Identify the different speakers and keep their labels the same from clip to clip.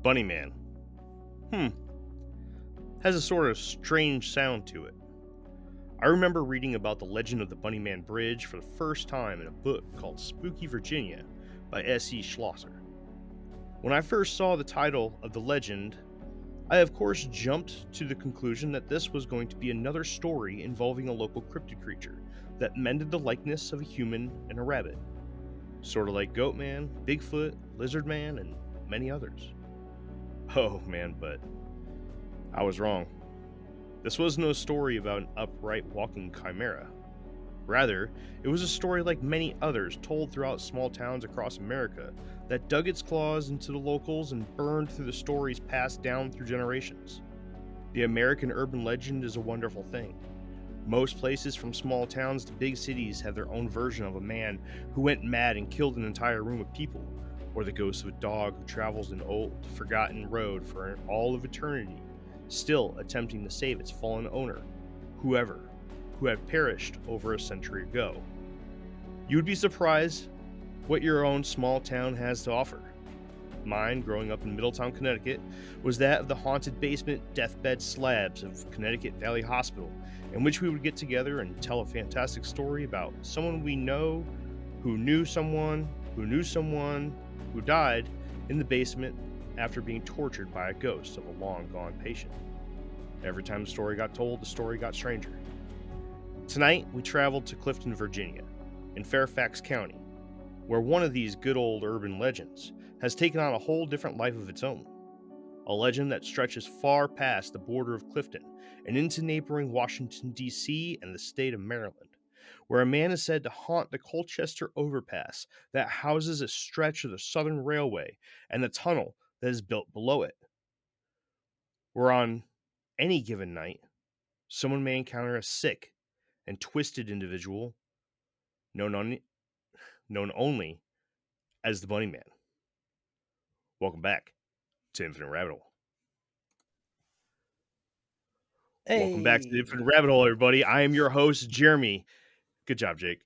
Speaker 1: Bunnyman. Has a sort of strange sound to it. I remember reading about the legend of the Bunnyman Bridge for the first time in a book called Spooky Virginia by S.E. Schlosser. When I first saw the title of the legend, I of course jumped to the conclusion that this was going to be another story involving a local cryptid creature that mended the likeness of a human and a rabbit. Sort of like Goatman, Bigfoot, Lizardman, and many others. Oh man, but I was wrong. This was no story about an upright walking chimera. Rather, it was a story like many others told throughout small towns across America that dug its claws into the locals and burned through the stories passed down through generations. The American urban legend is a wonderful thing. Most places from small towns to big cities have their own version of a man who went mad and killed an entire room of people, or the ghost of a dog who travels an old, forgotten road for all of eternity, still attempting to save its fallen owner, who had perished over a century ago. You would be surprised what your own small town has to offer. Mine, growing up in Middletown, Connecticut, was that of the haunted basement deathbed slabs of Connecticut Valley Hospital, in which we would get together and tell a fantastic story about someone we know who knew someone who knew someone who died in the basement after being tortured by a ghost of a long-gone patient. Every time the story got told, the story got stranger. Tonight, we traveled to Clifton, Virginia, in Fairfax County, where one of these good old urban legends has taken on a whole different life of its own. A legend that stretches far past the border of Clifton and into neighboring Washington, D.C. and the state of Maryland, where a man is said to haunt the Colchester Overpass that houses a stretch of the Southern Railway and the tunnel that is built below it. Where on any given night, someone may encounter a sick and twisted individual known only as the Bunnyman. Welcome back to Infinite Rabbit Hole.
Speaker 2: Hey.
Speaker 1: Welcome back to the Infinite Rabbit Hole, everybody. I am your host, Jeremy. Good job, Jake.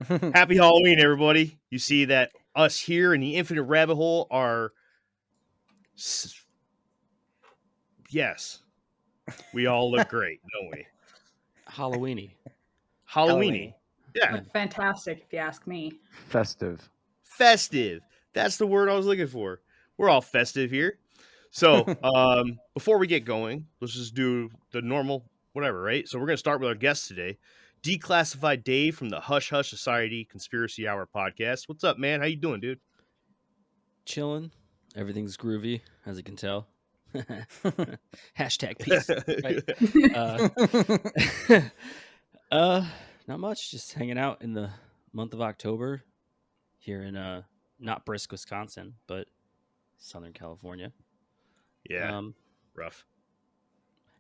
Speaker 1: Happy Halloween, everybody. You see that us here in the Infinite Rabbit Hole are... Yes. We all look great, don't we?
Speaker 3: Halloweeny.
Speaker 1: Halloweeny. Yeah.
Speaker 4: Fantastic, if you ask me.
Speaker 2: Festive.
Speaker 1: That's the word I was looking for. We're all festive here. So, before we get going, let's just do the normal whatever, right? So we're going to start with our guest today, Declassified Dave from the Hush Hush Society Conspiracy Hour podcast. What's up, man? How you doing, dude?
Speaker 3: Chilling. Everything's groovy, as you can tell. Hashtag peace. Right? Not much. Just hanging out in the month of October here in not Brisk, Wisconsin, but Southern California.
Speaker 1: Yeah. Rough.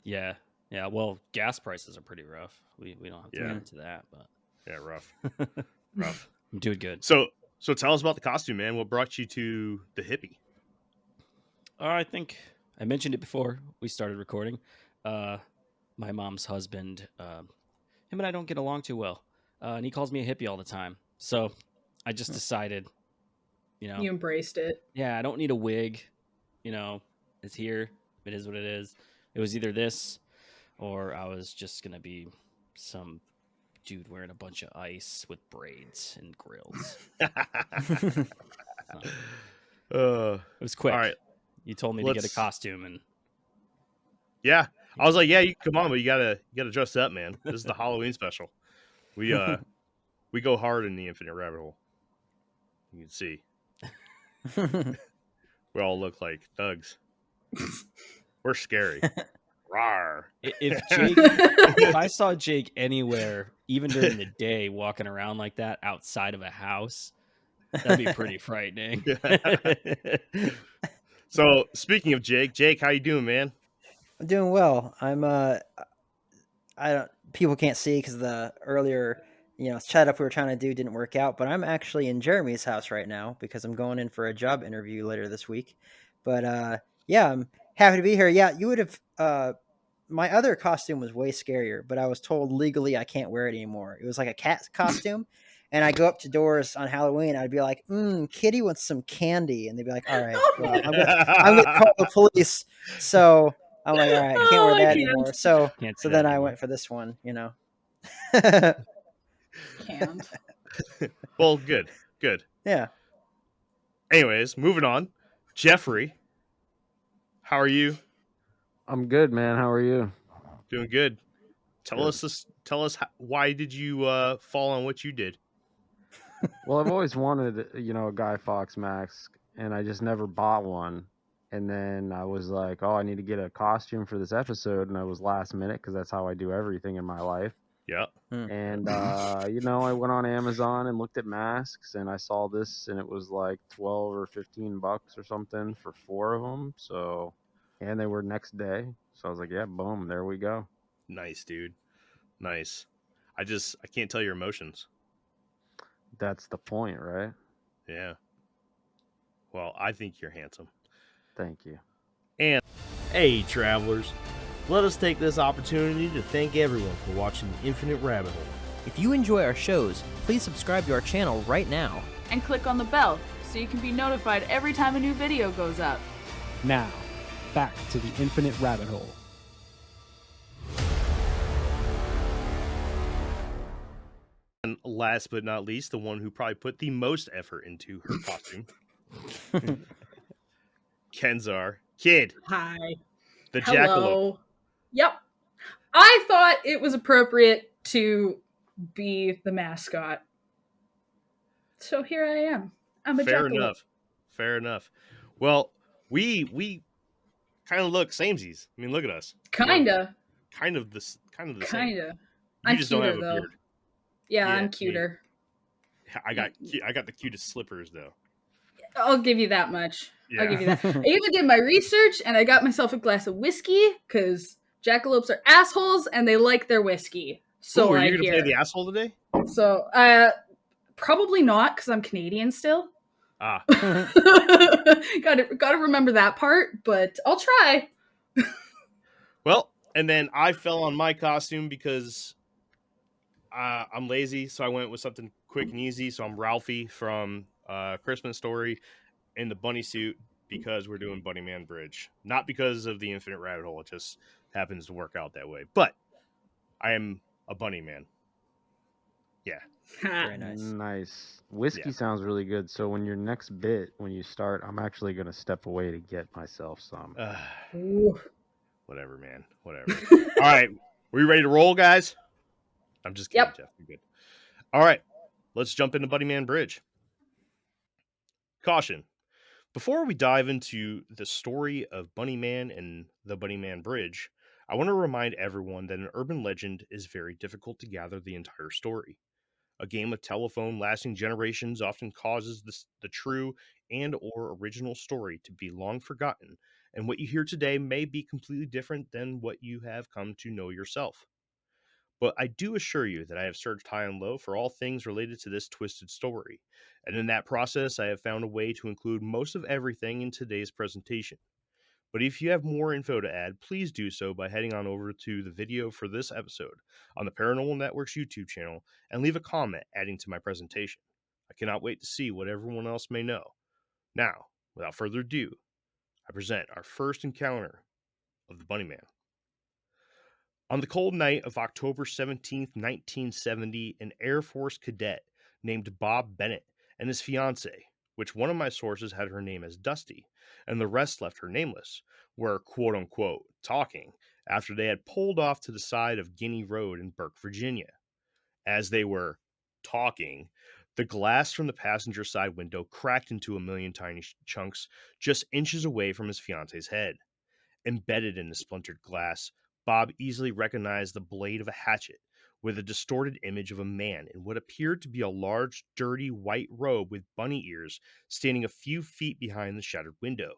Speaker 3: Yeah. Well, gas prices are pretty rough. We don't have to get into that, but
Speaker 1: yeah, rough. Rough.
Speaker 3: I'm doing good.
Speaker 1: So tell us about the costume, man. What brought you to the hippie?
Speaker 3: I think I mentioned it before we started recording. My mom's husband, him and I don't get along too well, and he calls me a hippie all the time. So I just decided, you
Speaker 4: embraced it.
Speaker 3: Yeah, I don't need a wig. It's here. It is what it is. It was either this, or I was just gonna be some dude wearing a bunch of ice with braids and grills. It was quick.
Speaker 1: All right.
Speaker 3: You told me to get a costume, and
Speaker 1: yeah, I was like, yeah, you come on, but you gotta dress up, man. This is the Halloween special. We go hard in the Infinite Rabbit Hole. You can see. We all look like thugs. We're scary. Rawr.
Speaker 3: If I saw Jake anywhere, even during the day, walking around like that outside of a house, that'd be pretty frightening.
Speaker 1: So, speaking of Jake, how you doing, man?
Speaker 2: I'm doing well. People can't see because the earlier, chat up we were trying to do didn't work out, but I'm actually in Jeremy's house right now because I'm going in for a job interview later this week. But yeah, I'm happy to be here. Yeah, you would have, my other costume was way scarier, but I was told legally I can't wear it anymore. It was like a cat costume, and I go up to doors on Halloween. I'd be like, Kitty wants some candy. And they'd be like, all right, well, I'm going to call the police. So I'm like, all right, I can't wear
Speaker 4: Oh, I
Speaker 2: that
Speaker 4: can't.
Speaker 2: anymore. So
Speaker 3: Can't
Speaker 2: so
Speaker 3: do that
Speaker 2: then I
Speaker 3: anymore.
Speaker 2: went for this one, you know.
Speaker 4: Can't.
Speaker 1: Well, good.
Speaker 2: Yeah.
Speaker 1: Anyways, moving on. Jeffrey, how are you?
Speaker 5: I'm good, man. How are you?
Speaker 1: Doing good. Tell
Speaker 5: Good.
Speaker 1: us this. Tell us why did you fall on what you did?
Speaker 5: Well, I've always wanted, a Guy Fawkes mask, and I just never bought one. And then I was like, oh, I need to get a costume for this episode, and I was last minute because that's how I do everything in my life.
Speaker 1: Yeah.
Speaker 5: And I went on Amazon and looked at masks, and I saw this, and it was like $12 or $15 or something for 4 of them. So, and they were next day. So I was like, yeah, boom, there we go.
Speaker 1: Nice, dude. Nice. I can't tell your emotions.
Speaker 5: That's the point, right?
Speaker 1: Yeah. Well, I think you're handsome.
Speaker 5: Thank you.
Speaker 1: And hey, travelers, let us take this opportunity to thank everyone for watching The Infinite Rabbit Hole.
Speaker 6: If you enjoy our shows, please subscribe to our channel right now.
Speaker 4: And click on the bell so you can be notified every time a new video goes up.
Speaker 7: Now, back to the Infinite Rabbit Hole.
Speaker 1: And last but not least, the one who probably put the most effort into her costume, Kenzar. Kid,
Speaker 4: Hi.
Speaker 1: the jackalope.
Speaker 4: Hello. Yep. I thought it was appropriate to be the mascot. So here I am. I'm a jackalope.
Speaker 1: Fair enough. Well, we kind of look samesies. I mean, look at us.
Speaker 4: Kinda.
Speaker 1: Kind of the same.
Speaker 4: Kinda.
Speaker 1: You
Speaker 4: I'm
Speaker 1: just
Speaker 4: cuter,
Speaker 1: don't have a
Speaker 4: though.
Speaker 1: beard.
Speaker 4: Yeah,
Speaker 1: Yeah,
Speaker 4: I'm cuter.
Speaker 1: I got the cutest slippers though.
Speaker 4: I'll give you that much.
Speaker 1: Yeah.
Speaker 4: I'll give you that. I even did my research, and I got myself a glass of whiskey, because jackalopes are assholes, and they like their whiskey. So
Speaker 1: Ooh, are
Speaker 4: I
Speaker 1: you gonna
Speaker 4: hear.
Speaker 1: play the asshole today?
Speaker 4: So, probably not, because I'm Canadian still.
Speaker 1: Ah,
Speaker 4: Gotta remember that part, but I'll try.
Speaker 1: well, and then I fell on my costume because I'm lazy, so I went with something quick and easy. So I'm Ralphie from Christmas Story in the bunny suit because we're doing Bunnyman Bridge, not because of the Infinite Rabbit Hole. It just happens to work out that way. But I am a bunny man. Yeah.
Speaker 2: Very nice.
Speaker 5: Nice. Whiskey
Speaker 1: Yeah.
Speaker 5: sounds really good. So when your next bit, when you start, I'm actually going to step away to get myself some.
Speaker 4: Ooh.
Speaker 1: Whatever, man. Whatever. All right. Were you ready to roll, guys? I'm just kidding,
Speaker 4: Yep.
Speaker 1: Jeff. You're good. All right. Let's jump into Bunnyman Bridge. Caution. Before we dive into the story of Bunnyman and the Bunnyman Bridge, I want to remind everyone that an urban legend is very difficult to gather the entire story. A game of telephone lasting generations often causes the true and or original story to be long forgotten, and what you hear today may be completely different than what you have come to know yourself. But I do assure you that I have searched high and low for all things related to this twisted story, and in that process I have found a way to include most of everything in today's presentation. But if you have more info to add, please do so by heading on over to the video for this episode on the Paranormal Network's YouTube channel and leave a comment adding to my presentation. I cannot wait to see what everyone else may know. Now, without further ado, I present our first encounter of the Bunnyman. On the cold night of October 17th, 1970, an Air Force cadet named Bob Bennett and his fiancée, which one of my sources had her name as Dusty, and the rest left her nameless, were quote-unquote talking after they had pulled off to the side of Guinea Road in Burke, Virginia. As they were talking, the glass from the passenger side window cracked into a million tiny chunks just inches away from his fiancée's head. Embedded in the splintered glass, Bob easily recognized the blade of a hatchet, with a distorted image of a man in what appeared to be a large, dirty white robe with bunny ears standing a few feet behind the shattered window.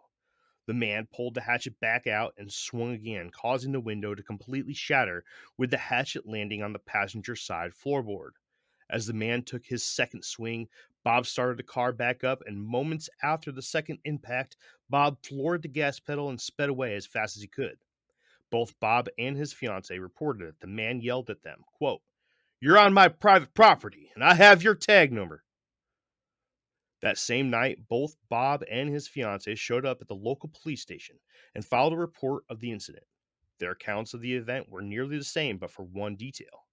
Speaker 1: The man pulled the hatchet back out and swung again, causing the window to completely shatter, with the hatchet landing on the passenger side floorboard. As the man took his second swing, Bob started the car back up, and moments after the second impact, Bob floored the gas pedal and sped away as fast as he could. Both Bob and his fiancée reported that the man yelled at them, quote, You're on my private property, and I have your tag number. That same night, both Bob and his fiancée showed up at the local police station and filed a report of the incident. Their accounts of the event were nearly the same, but for one detail.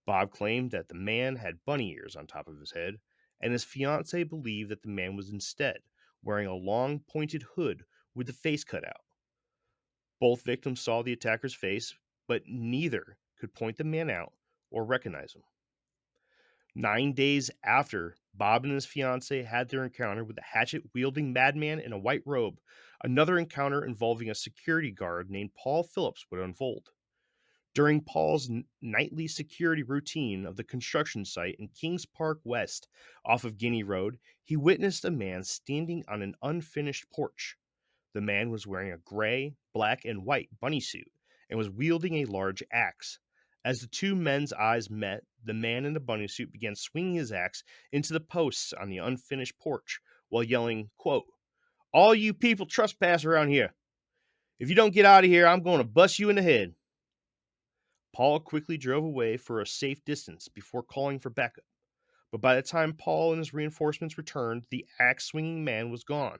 Speaker 1: Bob claimed that the man had bunny ears on top of his head, and his fiancée believed that the man was instead wearing a long, pointed hood with the face cut out. Both victims saw the attacker's face, but neither could point the man out or recognize him. 9 days after Bob and his fiancée had their encounter with a hatchet-wielding madman in a white robe, another encounter involving a security guard named Paul Phillips would unfold. During Paul's nightly security routine of the construction site in Kings Park West off of Guinea Road, he witnessed a man standing on an unfinished porch. The man was wearing a gray, black, and white bunny suit and was wielding a large axe. As the two men's eyes met, the man in the bunny suit began swinging his axe into the posts on the unfinished porch while yelling, quote, "All you people trespass around here. If you don't get out of here, I'm going to bust you in the head." Paul quickly drove away for a safe distance before calling for backup. But by the time Paul and his reinforcements returned, the axe-swinging man was gone.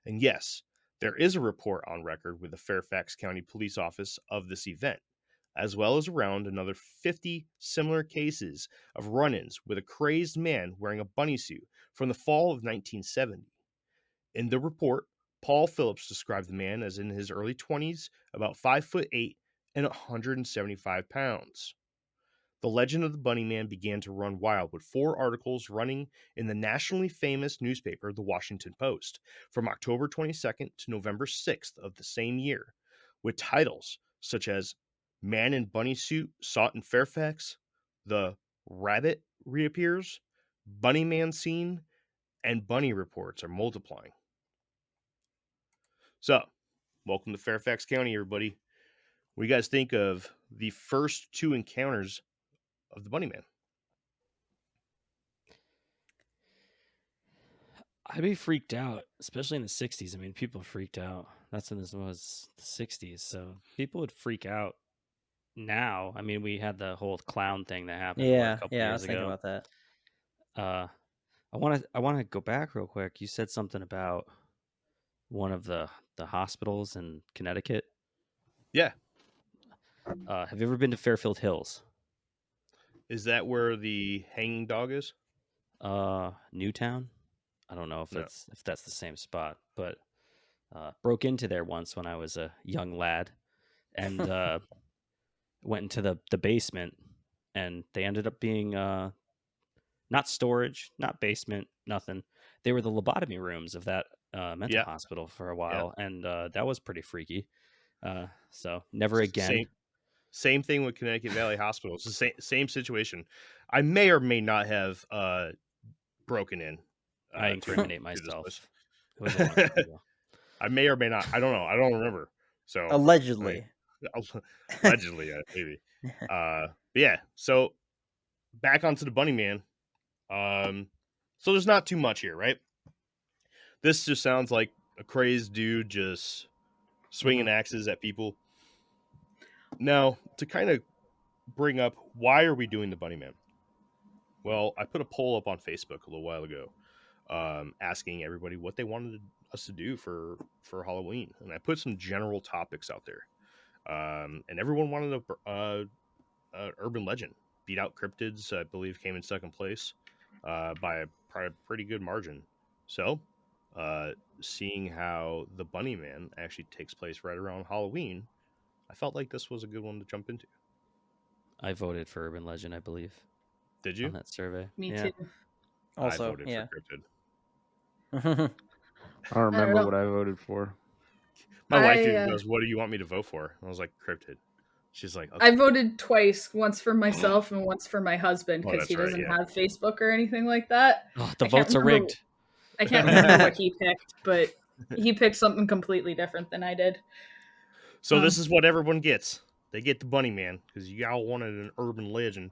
Speaker 1: And yes, there is a report on record with the Fairfax County Police Office of this event, as well as around another 50 similar cases of run-ins with a crazed man wearing a bunny suit from the fall of 1970. In the report, Paul Phillips described the man as in his early 20s, about 5'8" and 175 pounds. The legend of the Bunnyman began to run wild with 4 articles running in the nationally famous newspaper, The Washington Post, from October 22nd to November 6th of the same year, with titles such as Man in Bunny Suit Sought in Fairfax, The Rabbit Reappears, Bunnyman Seen, and Bunny Reports are multiplying. So, welcome to Fairfax County, everybody. What do you guys think of the first 2 encounters of the Bunnyman?
Speaker 3: I'd be freaked out, especially in the 60s. I mean, people freaked out. That's when this was the 60s. So people would freak out now. I mean, we had the whole clown thing that happened a couple
Speaker 2: I
Speaker 3: years
Speaker 2: was thinking
Speaker 3: ago.
Speaker 2: about that.
Speaker 3: I want to go back real quick. You said something about one of the hospitals in Connecticut.
Speaker 1: Yeah.
Speaker 3: Have you ever been to Fairfield Hills?
Speaker 1: Is that where the hanging dog is?
Speaker 3: Newtown. I don't know if
Speaker 1: No.
Speaker 3: that's the same spot, but broke into there once when I was a young lad, and went into the basement, and they ended up being not storage, not basement, nothing. They were the lobotomy rooms of that mental hospital for a while, and that was pretty freaky. So never again.
Speaker 1: Same thing with Connecticut Valley Hospital. It's the same situation. I may or may not have broken in.
Speaker 3: I incriminate myself.
Speaker 1: It was a long time ago. I may or may not. I don't know. I don't remember. So
Speaker 2: allegedly,
Speaker 1: allegedly, maybe. But yeah. So back onto the Bunnyman. So there's not too much here, right? This just sounds like a crazed dude just swinging axes at people. Now, to kind of bring up why are we doing the Bunnyman? Well, I put a poll up on Facebook a little while ago, asking everybody what they wanted us to do for Halloween, and I put some general topics out there, and everyone wanted a urban legend. Beat out cryptids, I believe, came in second place by a pretty good margin. So, seeing how the Bunnyman actually takes place right around Halloween, I felt like this was a good one to jump into.
Speaker 3: I voted for urban legend, I believe.
Speaker 1: Did you?
Speaker 3: On that survey?
Speaker 4: Me too.
Speaker 1: Also, I voted for
Speaker 5: I
Speaker 1: cryptid.
Speaker 5: don't remember what I voted for.
Speaker 1: My wife even goes, "What do you want me to vote for?" And I was like, "Cryptid." She's like, okay.
Speaker 4: I voted twice, once for myself and once for my husband, because he doesn't have Facebook or anything like that.
Speaker 3: Oh, the votes are rigged.
Speaker 4: I can't remember what he picked, but he picked something completely different than I did.
Speaker 1: So this is what everyone gets. They get the Bunnyman because you all wanted an urban legend.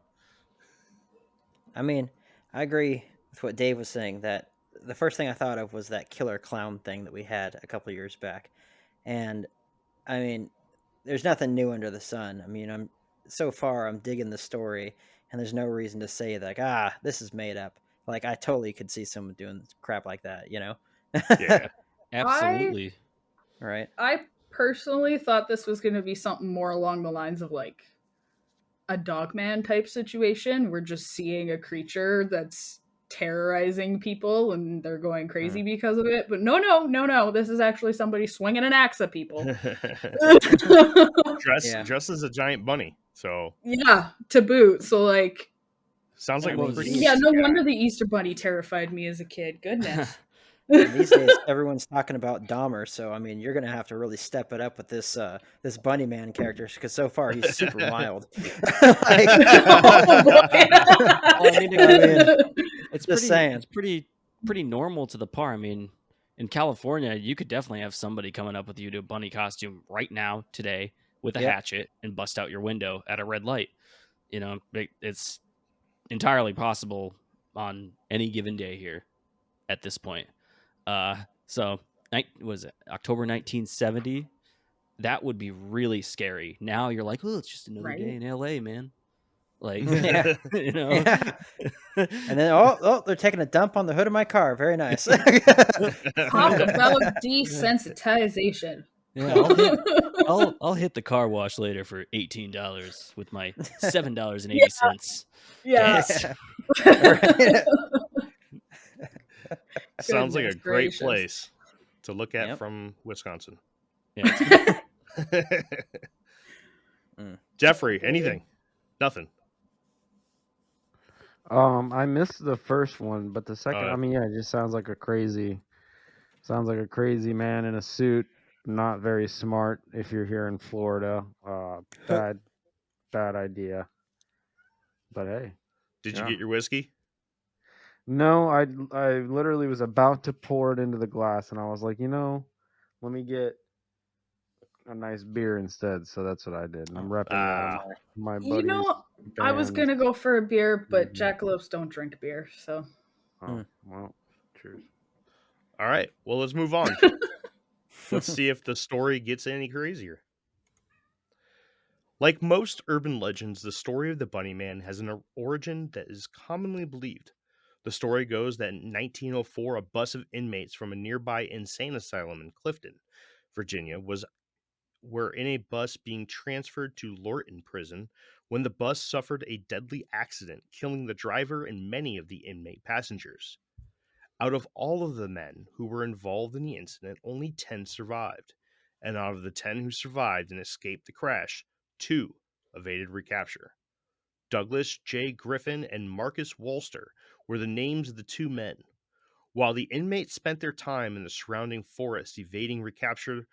Speaker 2: I mean, I agree with what Dave was saying, that the first thing I thought of was that killer clown thing that we had a couple years back. And I mean, there's nothing new under the sun. I mean, I'm digging the story, and there's no reason to say like, this is made up. Like, I totally could see someone doing crap like that, you know?
Speaker 1: Yeah.
Speaker 3: Absolutely.
Speaker 2: Right.
Speaker 4: I personally thought this was going to be something more along the lines of like a Dogman type situation. We're just seeing a creature that's terrorizing people and they're going crazy because of it. But no. This is actually somebody swinging an axe at people.
Speaker 1: Dressed as a giant bunny. So
Speaker 4: yeah, to boot. So like,
Speaker 1: sounds like
Speaker 2: I
Speaker 1: a
Speaker 2: mean,
Speaker 1: pretty
Speaker 4: yeah, no
Speaker 1: guy.
Speaker 4: wonder the Easter Bunny terrified me as a kid. Goodness.
Speaker 2: And these days, everyone's talking about Dahmer, so I mean, you're gonna have to really step it up with this this bunny man character, because so far he's super mild. Like,
Speaker 4: Oh, boy.
Speaker 3: Well, I mean, it's
Speaker 2: just
Speaker 3: pretty,
Speaker 2: saying.
Speaker 3: it's pretty normal to the par. I mean, in California, you could definitely have somebody coming up with you to a bunny costume right now, today, with a
Speaker 2: Yep.
Speaker 3: hatchet and bust out your window at a red light. You know, it's entirely possible on any given day here at this point. So was it October 1970? That would be really scary. Now you're like, oh, it's just another day
Speaker 4: Right.
Speaker 3: in LA, man. Like,
Speaker 2: Yeah.
Speaker 3: you know.
Speaker 2: Yeah. And then oh, they're taking a dump on the hood of my car. Very nice.
Speaker 4: Talk about desensitization.
Speaker 3: Yeah, I'll hit the car wash later for $18 with my $7.80.
Speaker 4: Yeah.
Speaker 2: Right.
Speaker 1: Sounds like a
Speaker 4: Goodness
Speaker 1: great
Speaker 4: gracious.
Speaker 1: place to look at
Speaker 2: Yep.
Speaker 1: from Wisconsin.
Speaker 3: Yeah,
Speaker 1: Jeffrey, anything? Nothing.
Speaker 5: I missed the first one, but the second,
Speaker 1: Uh,
Speaker 5: I mean, yeah, it just sounds like a crazy man in a suit. Not very smart if you're here in Florida. Bad idea. But hey,
Speaker 1: Did you
Speaker 5: yeah.
Speaker 1: get your whiskey?
Speaker 5: No, I literally was about to pour it into the glass, and I was like, let me get a nice beer instead. So that's what I did, and I'm repping that on my buddies.
Speaker 4: You know, I was
Speaker 5: bands.
Speaker 4: gonna go for a beer, but
Speaker 5: Mhm.
Speaker 4: jackalopes don't drink beer, so
Speaker 5: Oh, well, cheers.
Speaker 1: All right. Well, let's move on. Let's see if the story gets any crazier. Like most urban legends, the story of the Bunnyman has an origin that is commonly believed. The story goes that in 1904, a bus of inmates from a nearby insane asylum in Clifton, Virginia, were in a bus being transferred to Lorton Prison when the bus suffered a deadly accident, killing the driver and many of the inmate passengers. Out of all of the men who were involved in the incident, only 10 survived. And out of the 10 who survived and escaped the crash, 2 evaded recapture. Douglas J. Griffin and Marcus Wolster were the names of the 2 men. While the inmates spent their time in the surrounding forest evading recapture,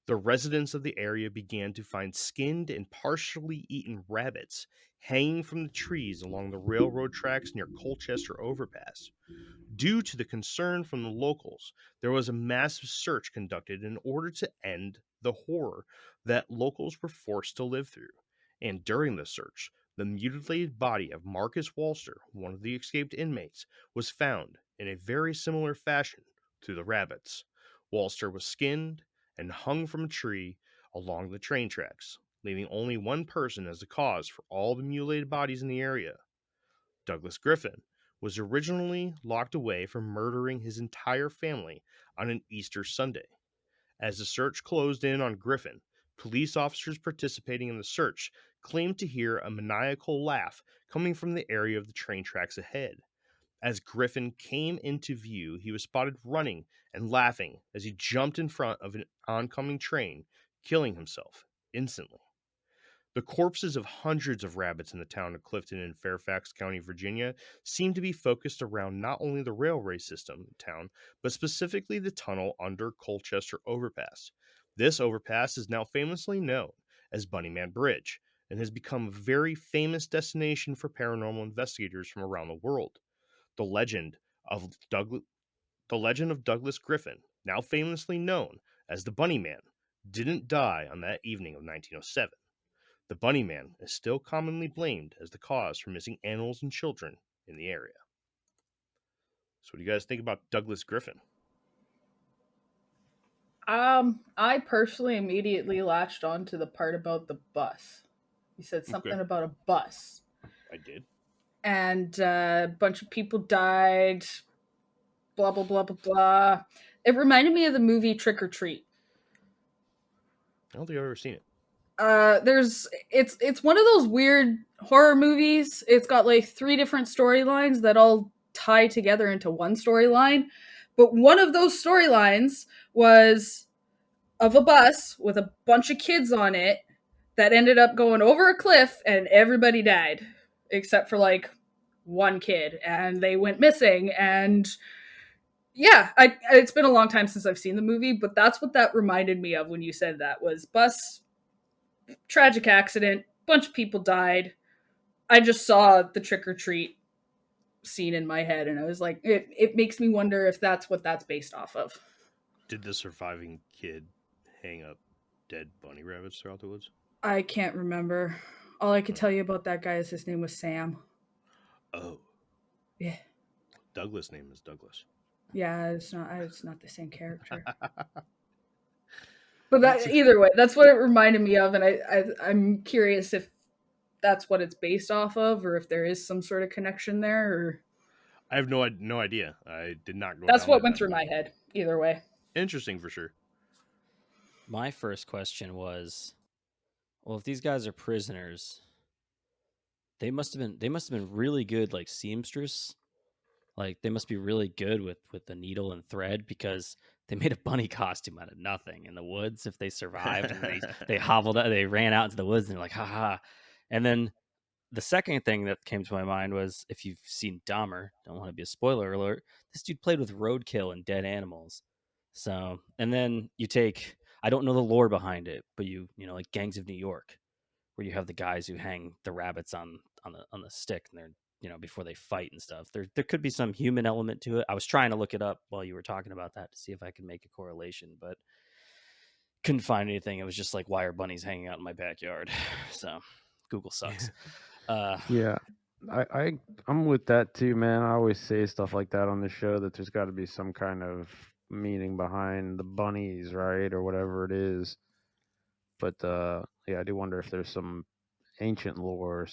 Speaker 1: the residents of the area began to find skinned and partially eaten rabbits hanging from the trees along the railroad tracks near Colchester Overpass. Due to the concern from the locals, there was a massive search conducted in order to end the horror that locals were forced to live through. And during the search, the mutilated body of Marcus Wolster, one of the escaped inmates, was found in a very similar fashion to the rabbits. Wolster was skinned and hung from a tree along the train tracks, leaving only one person as the cause for all the mutilated bodies in the area. Douglas Griffin was originally locked away for murdering his entire family on an Easter Sunday. As the search closed in on Griffin, police officers participating in the search claimed to hear a maniacal laugh coming from the area of the train tracks ahead. As Griffin came into view, he was spotted running and laughing as he jumped in front of an oncoming train, killing himself instantly. The corpses of hundreds of rabbits in the town of Clifton in Fairfax County, Virginia, seem to be focused around not only the railway system in town, but specifically the tunnel under Colchester Overpass. This overpass is now famously known as Bunnyman Bridge and has become a very famous destination for paranormal investigators from around the world. The legend of Douglas Griffin, now famously known as the Bunnyman, didn't die on that evening of 1907. The Bunnyman is still commonly blamed as the cause for missing animals and children in the area. So what do you guys think about Douglas Griffin?
Speaker 4: I personally immediately latched on to the part about the bus. You said something about a bus.
Speaker 1: I did.
Speaker 4: and a bunch of people died. Blah blah blah blah blah. It reminded me of the movie Trick or Treat.
Speaker 1: I don't think I've ever seen it.
Speaker 4: It's one of those weird horror movies. It's got like 3 different storylines that all tie together into one storyline. But one of those storylines was of a bus with a bunch of kids on it that ended up going over a cliff and everybody died except for like one kid, and they went missing. And yeah, it's been a long time since I've seen the movie, but that's what that reminded me of when you said that. Was bus tragic accident, bunch of people died. I just saw the Trick or Treat scene in my head, and I was like, it makes me wonder if that's what that's based off of.
Speaker 1: Did the surviving kid hang up dead bunny rabbits throughout the woods?
Speaker 4: I can't remember. All I could tell you about that guy is his name was Sam.
Speaker 1: Oh.
Speaker 4: Yeah.
Speaker 1: Douglas' name is Douglas.
Speaker 4: Yeah, it's not the same character. But that, either way, that's what it reminded me of, and I'm curious if that's what it's based off of, or if there is some sort of connection there. Or
Speaker 1: I have no idea. I did not go.
Speaker 4: That's
Speaker 1: down
Speaker 4: what
Speaker 1: that
Speaker 4: went through
Speaker 1: path.
Speaker 4: my head. Either way,
Speaker 1: Interesting for sure.
Speaker 3: My first question was, well, if these guys are prisoners, they must have been really good, like seamstress. Like they must be really good with the needle and thread, because they made a bunny costume out of nothing in the woods. If they survived and they hobbled out, they ran out into the woods and they're like, ha ha. And then the second thing that came to my mind was, if you've seen Dahmer, don't want to be a spoiler alert, this dude played with roadkill and dead animals. So, and then you take, I don't know the lore behind it, but you know, like Gangs of New York, where you have the guys who hang the rabbits on the stick, and they're, you know, before they fight and stuff. There could be some human element to it. I was trying to look it up while you were talking about that to see if I could make a correlation, but couldn't find anything. It was just like, why are bunnies hanging out in my backyard? So Google sucks.
Speaker 5: Yeah, I'm with that too, man. I always say stuff like that on the show, that there's got to be some kind of meaning behind the bunnies, right, or whatever it is. But yeah, I do wonder if there's some ancient lore, or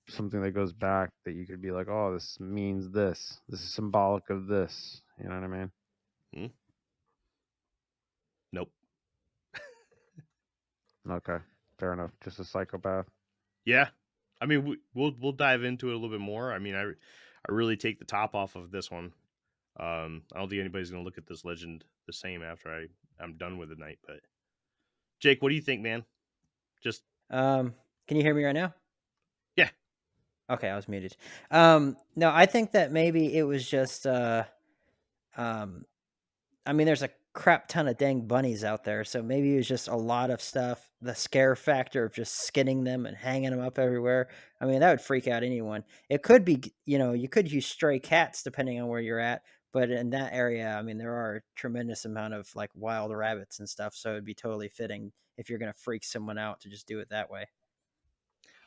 Speaker 5: something that goes back, that you could be like, oh, this means this. This is symbolic of this. You know what I mean?
Speaker 1: Hmm? Nope.
Speaker 5: Okay, fair enough. Just a psychopath.
Speaker 1: Yeah, I mean, we'll dive into it a little bit more. I mean, I really take the top off of this one. I don't think anybody's gonna look at this legend the same after I'm done with the night. But Jake, what do you think, man? Just
Speaker 2: Can you hear me right now?
Speaker 1: yeah.
Speaker 2: Okay, I was muted. No, I think that maybe it was just I mean, there's a crap ton of dang bunnies out there, so maybe it was just a lot of stuff. The scare factor of just skinning them and hanging them up everywhere. I mean, that would freak out anyone. It could be, you know, you could use stray cats depending on where you're at, but in that area, I mean, there are a tremendous amount of like wild rabbits and stuff, so it'd be totally fitting if you're gonna freak someone out to just do it that way.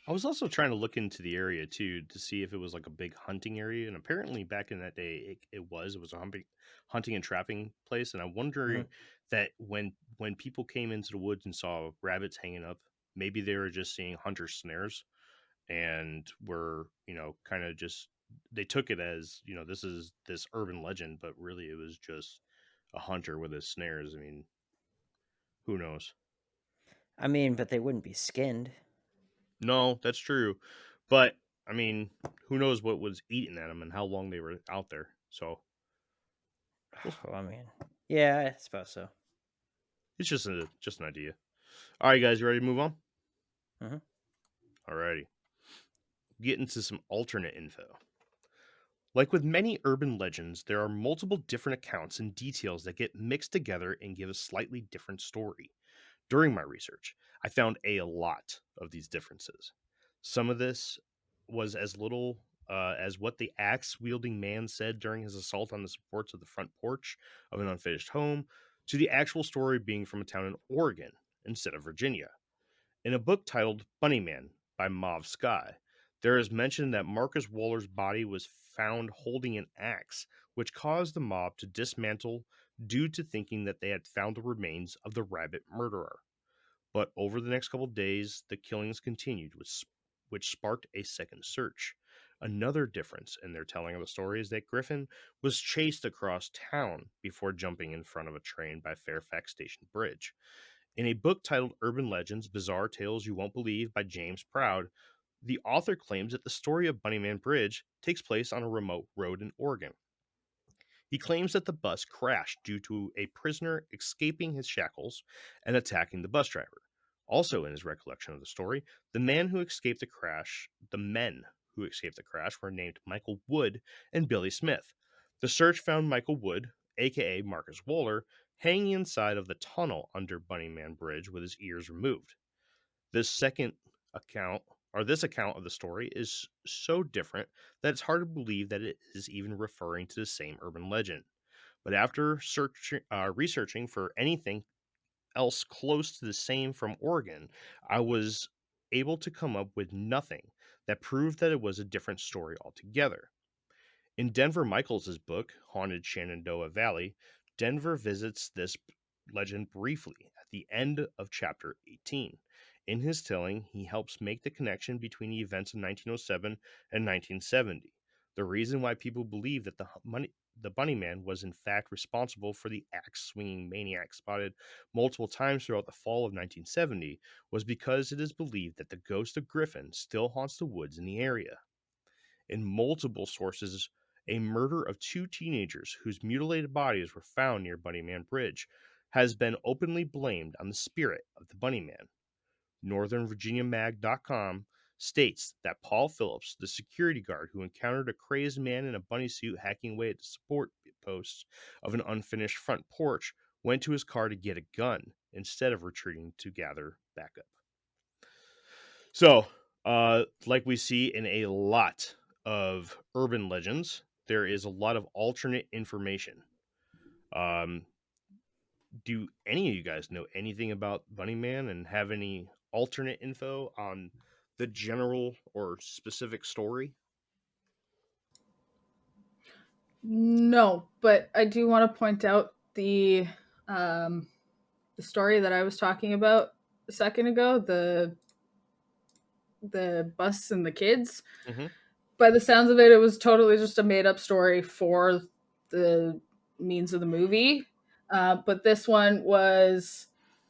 Speaker 1: I was also trying to look into the area too to see if it was like a big hunting area, and apparently back in that day it was a hunting and trapping place. And I'm wondering that when people came into the woods and saw rabbits hanging up, maybe they were just seeing hunter snares and were, you know, kind of just, they took it as, you know, this is this urban legend, but really it was just a hunter with his snares. I mean, who knows?
Speaker 2: I mean, but they wouldn't be skinned.
Speaker 1: No, that's true. But I mean, who knows what was eating at them and how long they were out there. So
Speaker 2: Well, I mean, yeah, I suppose so.
Speaker 1: it's just an idea. All right, guys, you ready to move on?
Speaker 2: Mhm.
Speaker 1: All righty. Get into some alternate info. Like with many urban legends, there are multiple different accounts and details that get mixed together and give a slightly different story. During my research, I found a lot of these differences. Some of this was as little as what the axe wielding man said during his assault on the supports of the front porch of an unfinished home, to the actual story being from a town in Oregon instead of Virginia. In a book titled Bunnyman by Mauve Sky, there is mention that Marcus Waller's body was found holding an axe, which caused the mob to dismantle due to thinking that they had found the remains of the rabbit murderer. But over the next couple of days, the killings continued, which sparked a second search. Another difference in their telling of the story is that Griffin was chased across town before jumping in front of a train by Fairfax Station Bridge. In a book titled Urban Legends, Bizarre Tales You Won't Believe by James Proud, the author claims that the story of Bunnyman Bridge takes place on a remote road in Oregon. He claims that the bus crashed due to a prisoner escaping his shackles and attacking the bus driver. Also, in his recollection of the story, the men who escaped the crash were named Michael Wood and Billy Smith. The search found Michael Wood, aka Marcus Waller, hanging inside of the tunnel under Bunnyman Bridge with his ears removed. This account of the story is so different that it's hard to believe that it is even referring to the same urban legend. But after researching for anything else close to the same from Oregon, I was able to come up with nothing that proved that it was a different story altogether. In Denver Michaels' book, Haunted Shenandoah Valley, Denver visits this legend briefly at the end of chapter 18. In his telling, he helps make the connection between the events of 1907 and 1970. The reason why people believe that the Bunnyman was in fact responsible for the axe-swinging maniac spotted multiple times throughout the fall of 1970 was because it is believed that the ghost of Griffin still haunts the woods in the area. In multiple sources, a murder of 2 teenagers whose mutilated bodies were found near Bunnyman Bridge has been openly blamed on the spirit of the Bunnyman. NorthernVirginiaMag.com states that Paul Phillips, the security guard who encountered a crazed man in a bunny suit hacking away at the support posts of an unfinished front porch, went to his car to get a gun instead of retreating to gather backup. So, like we see in a lot of urban legends, there is a lot of alternate information. Do any of you guys know anything about Bunnyman and have any alternate info on the general or specific story?
Speaker 4: No, but I do want to point out the story that I was talking about a second ago, the bus and the kids.
Speaker 1: Mm-hmm.
Speaker 4: By the sounds of it, it was totally just a made-up story for the means of the movie. But this one was,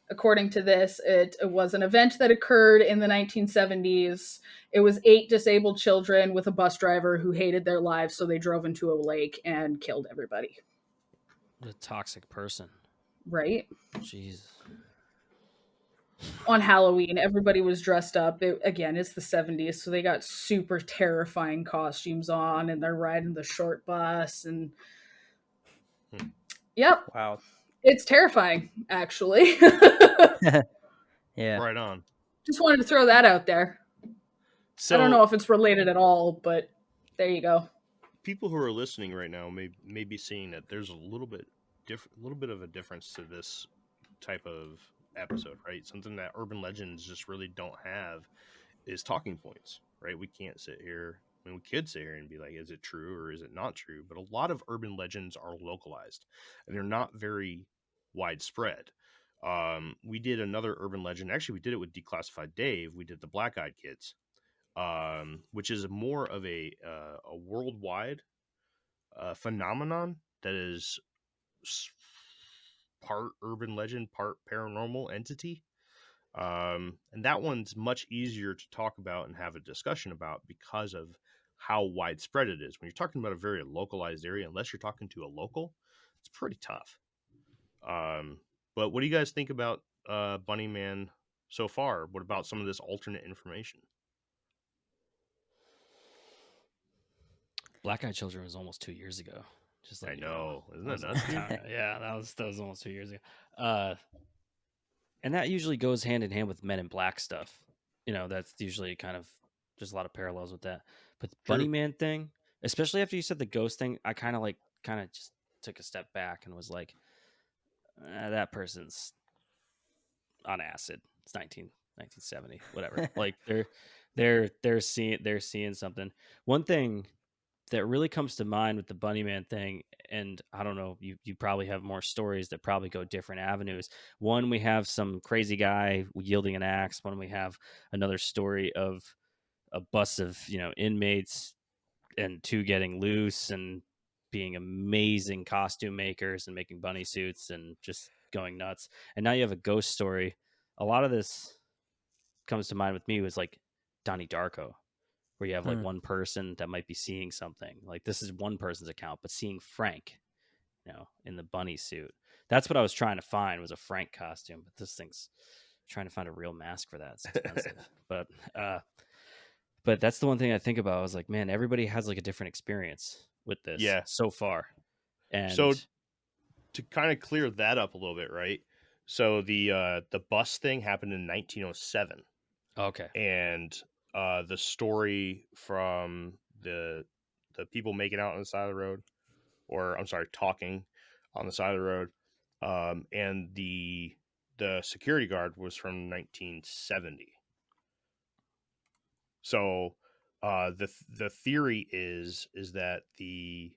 Speaker 4: according to this, it was an event that occurred in the 1970s. It was 8 disabled children with a bus driver who hated their lives, so they drove into a lake and killed everybody.
Speaker 3: What a toxic person.
Speaker 4: Right?
Speaker 3: Jeez.
Speaker 4: On Halloween, everybody was dressed up. Again, it's the 70s, so they got super terrifying costumes on, and they're riding the short bus, and yep,
Speaker 2: Wow.
Speaker 4: it's terrifying, actually.
Speaker 2: Yeah.
Speaker 1: Right on.
Speaker 4: Just wanted to throw that out there.
Speaker 1: So,
Speaker 4: I don't know if it's related at all, but there you go.
Speaker 1: people who are listening right now may be seeing that there's a little bit of a difference to this type of episode, right? Something that urban legends just really don't have is talking points, right? We can't sit here. I mean, we could sit here and be like, is it true or is it not true? But a lot of urban legends are localized and they're not very widespread. We did another urban legend. Actually, we did it with Declassified Dave. We did the Black Eyed Kids, which is more of a worldwide phenomenon that is part urban legend, part paranormal entity. And that one's much easier to talk about and have a discussion about because of how widespread it is. When you're talking about a very localized area, unless you're talking to a local, it's pretty tough. But what do you guys think about Bunnyman so far? What about some of this alternate information?
Speaker 3: Black Eyed Children was almost 2 years ago. Just like
Speaker 1: I know, isn't that
Speaker 3: that
Speaker 1: nuts?
Speaker 3: yeah, that was almost 2 years ago. And that usually goes hand in hand with Men in Black stuff. You know, that's usually kind of just a lot of parallels with that. But the
Speaker 1: True.
Speaker 3: Bunnyman thing, especially after you said the ghost thing, I kind of just took a step back and was like, that person's on acid. It's 1970, whatever. Like they're seeing something. One thing that really comes to mind with the Bunnyman thing, and I don't know, you probably have more stories that probably go different avenues. One, we have some crazy guy wielding an axe. One, we have another story of a bus of inmates and two getting loose and being amazing costume makers and making bunny suits and just going nuts. And now you have a ghost story. A lot of this comes to mind with me was like Donnie Darko, where you have like one person that might be seeing something. Like this is one person's account, but seeing Frank, in the bunny suit. That's what I was trying to find, was a Frank costume, but this thing's trying to find a real mask for that. It's expensive. But that's the one thing I think about. I was like, man, everybody has like a different experience with this so far. And
Speaker 1: so to kind of clear that up a little bit, right? So the bus thing happened in 1907.
Speaker 3: Okay.
Speaker 1: And the story from the people making out on the side of the road, or I'm sorry, talking on the side of the road, and the security guard was from 1970. So the theory is that the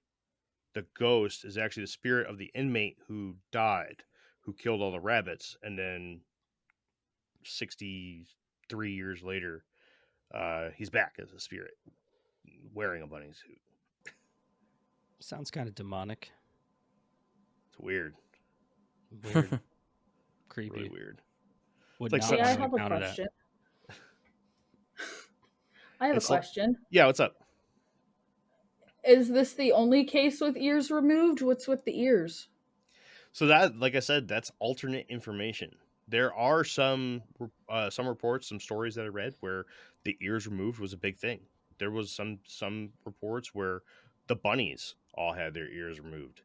Speaker 1: ghost is actually the spirit of the inmate who died, who killed all the rabbits, and then 63 years later, he's back as a spirit wearing a bunny suit.
Speaker 3: Sounds kind of demonic.
Speaker 1: It's weird.
Speaker 3: Creepy.
Speaker 1: Really weird.
Speaker 3: Would
Speaker 1: It's like
Speaker 3: not
Speaker 4: I
Speaker 3: want to
Speaker 4: have a
Speaker 3: encounter that.
Speaker 4: question. I have a question.
Speaker 1: Yeah, what's up?
Speaker 4: Is this the only case with ears removed? What's with the ears?
Speaker 1: So that, like I said, that's alternate information. There are some reports, some stories that I read where the ears removed was a big thing. There was some reports where the bunnies all had their ears removed.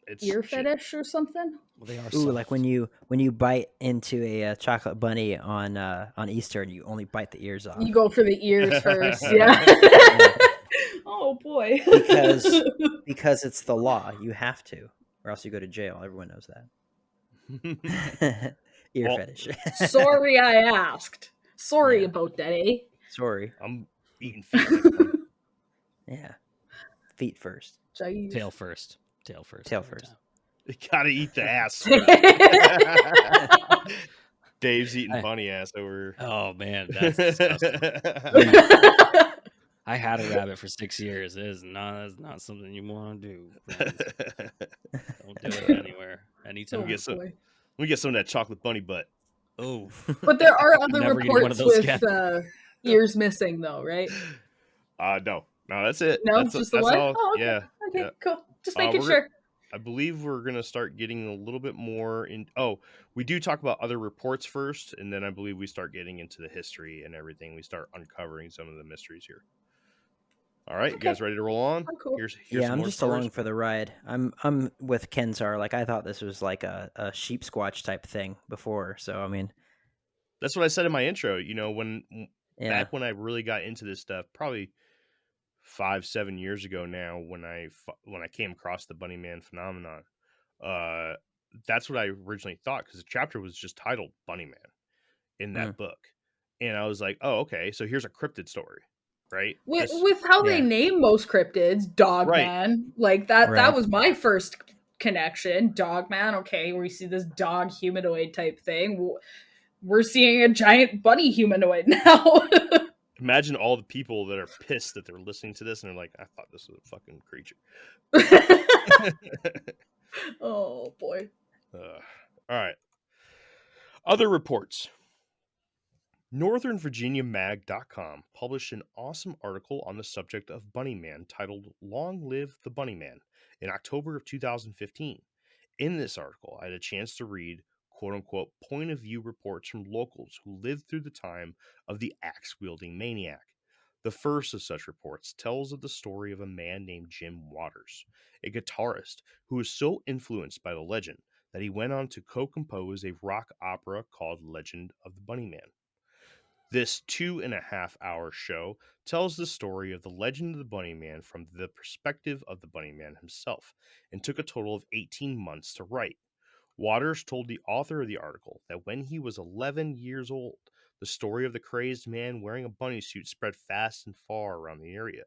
Speaker 1: It's
Speaker 4: Ear fetish or something?
Speaker 3: Well, they are
Speaker 2: Ooh,
Speaker 3: soft.
Speaker 2: like when you bite into a chocolate bunny on Easter and you only bite the ears off.
Speaker 4: You go for the ears first, yeah. Oh boy.
Speaker 2: because it's the law. You have to, or else you go to jail. Everyone knows that. Ear fetish.
Speaker 4: Sorry I asked. Sorry
Speaker 2: Yeah.
Speaker 4: about that, eh?
Speaker 2: Sorry.
Speaker 1: I'm eating feet next time.
Speaker 2: Yeah. Feet first.
Speaker 4: Jeez.
Speaker 3: Tail first. Tail first.
Speaker 2: Tail
Speaker 3: every
Speaker 2: first.
Speaker 3: time.
Speaker 1: You gotta eat the ass. Dave's eating bunny ass over.
Speaker 3: Oh man, that's disgusting. I had a rabbit for 6 years. That's not something you want to do. Please. Don't do it anywhere. Anytime.
Speaker 1: Let me get some of that chocolate bunny butt.
Speaker 3: Oh.
Speaker 4: But there are other
Speaker 3: Never getting one of
Speaker 4: reports
Speaker 3: those
Speaker 4: with ears missing, though, right?
Speaker 1: No, that's it.
Speaker 4: No,
Speaker 1: that's
Speaker 4: just the
Speaker 1: that's
Speaker 4: one?
Speaker 1: all.
Speaker 4: Oh, okay.
Speaker 1: Yeah.
Speaker 4: Okay,
Speaker 1: yeah.
Speaker 4: cool. Just making
Speaker 1: We're
Speaker 4: sure.
Speaker 1: I believe we're gonna start getting a little bit more in. Oh, we do talk about other reports first, and then I believe we start getting into the history and everything. We start uncovering some of the mysteries here. All right, you guys ready to roll on?
Speaker 4: I'm cool.
Speaker 1: Here's
Speaker 2: Yeah,
Speaker 1: some
Speaker 2: I'm
Speaker 1: more
Speaker 2: just
Speaker 1: stories.
Speaker 2: along for the ride. I'm with Kenzar. Like I thought this was like a sheep squatch type thing before. So I mean,
Speaker 1: That's what I said in my intro. Back when I really got into this stuff, probably 5-7 years ago now, when I came across the Bunnyman phenomenon, that's what I originally thought, because the chapter was just titled Bunnyman in that book, and I was like, oh, okay, so here's a cryptid story, right?
Speaker 4: With how they name most cryptids, Dogman, like that.
Speaker 2: Right.
Speaker 4: That was my first connection. Dogman, okay, where you see this dog humanoid type thing. We're seeing a giant bunny humanoid now.
Speaker 1: Imagine all the people that are pissed that they're listening to this and they're like, I thought this was a fucking creature.
Speaker 4: Oh boy.
Speaker 1: All right. Other reports. NorthernVirginiaMag.com published an awesome article on the subject of Bunnyman titled Long Live the Bunnyman in October of 2015. In this article, I had a chance to read quote-unquote point of view reports from locals who lived through the time of the axe-wielding maniac. The first of such reports tells of the story of a man named Jim Waters, a guitarist who was so influenced by the legend that he went on to co-compose a rock opera called Legend of the Bunnyman. This 2.5-hour show tells the story of the legend of the Bunnyman from the perspective of the Bunnyman himself, and took a total of 18 months to write. Waters told the author of the article that when he was 11 years old, the story of the crazed man wearing a bunny suit spread fast and far around the area.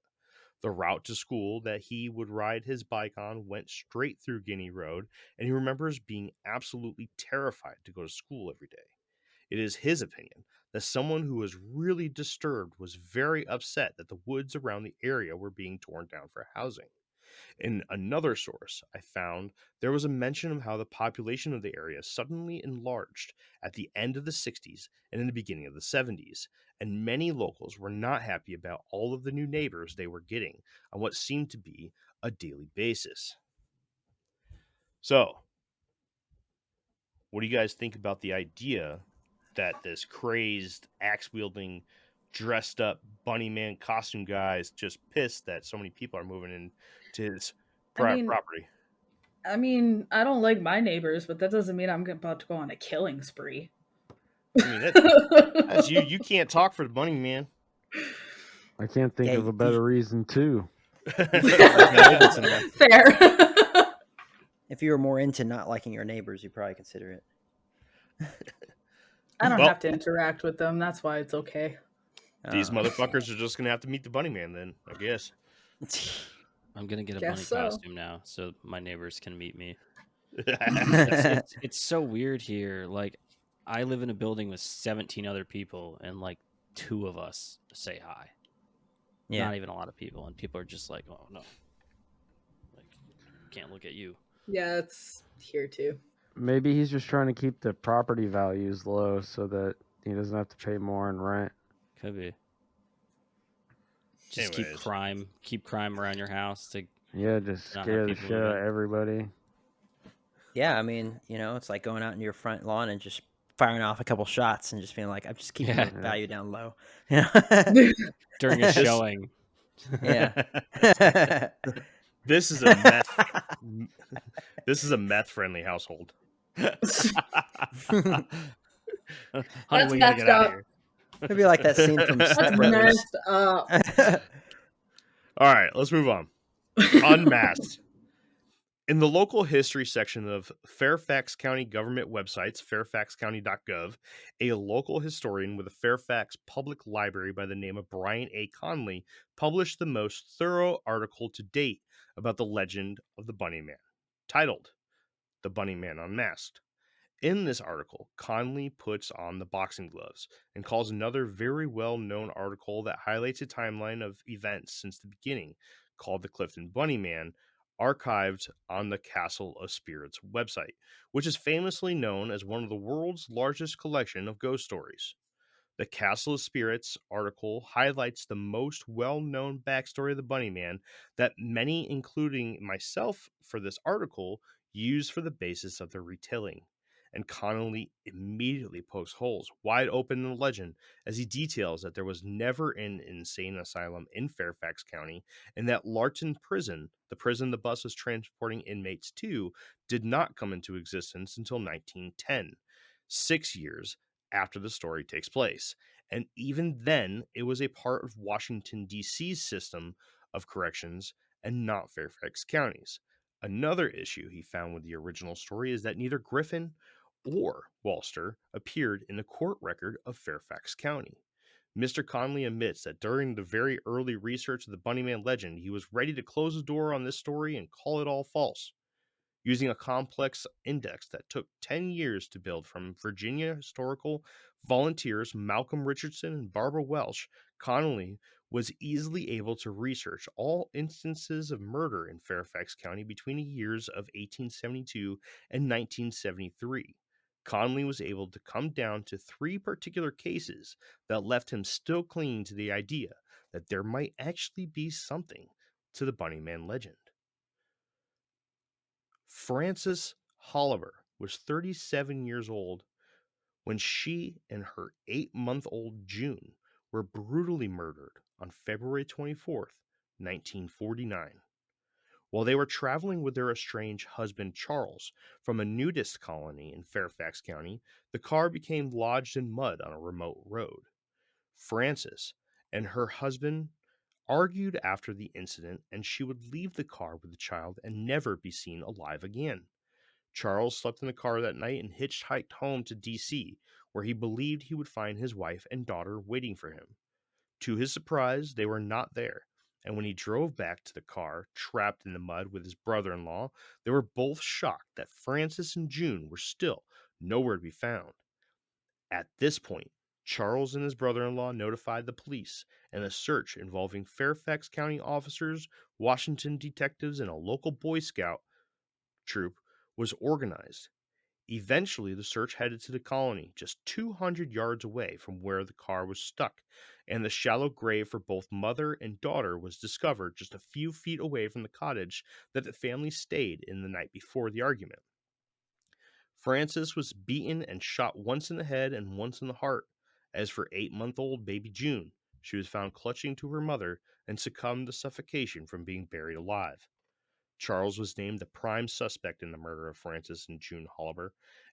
Speaker 1: The route to school that he would ride his bike on went straight through Guinea Road, and he remembers being absolutely terrified to go to school every day. It is his opinion that someone who was really disturbed was very upset that the woods around the area were being torn down for housing. In another source, I found there was a mention of how the population of the area suddenly enlarged at the end of the 60s and in the beginning of the 70s, and many locals were not happy about all of the new neighbors they were getting on what seemed to be a daily basis. So, what do you guys think about the idea that this crazed, axe-wielding, dressed up bunny man costume guy is just pissed that so many people are moving into his property?
Speaker 4: I mean, I don't like my neighbors, but that doesn't mean I'm about to go on a killing spree.
Speaker 1: I mean, that's you. You can't talk for the bunny man.
Speaker 5: I can't think of a better reason too.
Speaker 4: Fair.
Speaker 2: If you were more into not liking your neighbors, you'd probably consider it.
Speaker 4: I don't have to interact with them. That's why it's okay.
Speaker 1: These motherfuckers are just gonna have to meet the bunny man then, I guess.
Speaker 3: I'm gonna get a bunny costume now, so my neighbors can meet me. It's so weird here. Like, I live in a building with 17 other people, and like 2 of us say hi. Yeah. Not even a lot of people, and people are just like, "Oh no, like can't look at you."
Speaker 4: Yeah, it's here too.
Speaker 5: Maybe he's just trying to keep the property values low so that he doesn't have to pay more in rent.
Speaker 3: Could be. Just keep crime around your house to
Speaker 5: just scare the shit out of everybody.
Speaker 2: Yeah, I mean, it's like going out in your front lawn and just firing off a couple shots and just being like, I'm just keeping the value down low.
Speaker 3: During a showing.
Speaker 2: Yeah.
Speaker 1: This is a meth-friendly household.
Speaker 3: Honey,
Speaker 4: That's
Speaker 3: we gotta get out of here.
Speaker 2: It'd be like that scene from Step Brothers.
Speaker 4: Messed up.
Speaker 1: All right, let's move on. Unmasked. In the local history section of Fairfax County government websites, fairfaxcounty.gov, a local historian with the Fairfax Public Library by the name of Brian A. Conley published the most thorough article to date about the legend of the Bunny Man, titled The Bunny Man Unmasked. In this article, Conley puts on the boxing gloves and calls another very well-known article that highlights a timeline of events since the beginning, called the Clifton Bunny Man, archived on the Castle of Spirits website, which is famously known as one of the world's largest collection of ghost stories. The Castle of Spirits article highlights the most well-known backstory of the Bunny Man that many, including myself for this article, use for the basis of their retelling. And Connolly immediately pokes holes wide open in the legend as he details that there was never an insane asylum in Fairfax County, and that Larton Prison, the prison the bus was transporting inmates to, did not come into existence until 1910, 6 years after the story takes place. And even then, it was a part of Washington, D.C.'s system of corrections and not Fairfax County's. Another issue he found with the original story is that neither Griffin or Walster appeared in the court record of Fairfax County. Mr. Conley admits that during the very early research of the Bunnyman legend, he was ready to close the door on this story and call it all false. Using a complex index that took 10 years to build from Virginia historical volunteers Malcolm Richardson and Barbara Welsh, Connolly was easily able to research all instances of murder in Fairfax County between the years of 1872 and 1973. Conley was able to come down to 3 particular cases that left him still clinging to the idea that there might actually be something to the Bunnyman legend. Frances Holliver was 37 years old when she and her 8-month-old June were brutally murdered on February 24th, 1949. While they were traveling with their estranged husband Charles from a nudist colony in Fairfax County, the car became lodged in mud on a remote road. Frances and her husband argued after the incident, and she would leave the car with the child and never be seen alive again. Charles slept in the car that night and hitchhiked home to D.C., where he believed he would find his wife and daughter waiting for him. To his surprise, they were not there, and when he drove back to the car, trapped in the mud with his brother-in-law, they were both shocked that Frances and June were still nowhere to be found. At this point, Charles and his brother-in-law notified the police, and a search involving Fairfax County officers, Washington detectives, and a local Boy Scout troop was organized. Eventually, the search headed to the colony, just 200 yards away from where the car was stuck, and the shallow grave for both mother and daughter was discovered just a few feet away from the cottage that the family stayed in the night before the argument. Frances was beaten and shot once in the head and once in the heart. As for 8-month-old baby June, she was found clutching to her mother and succumbed to suffocation from being buried alive. Charles was named the prime suspect in the murder of Frances and June Holliber,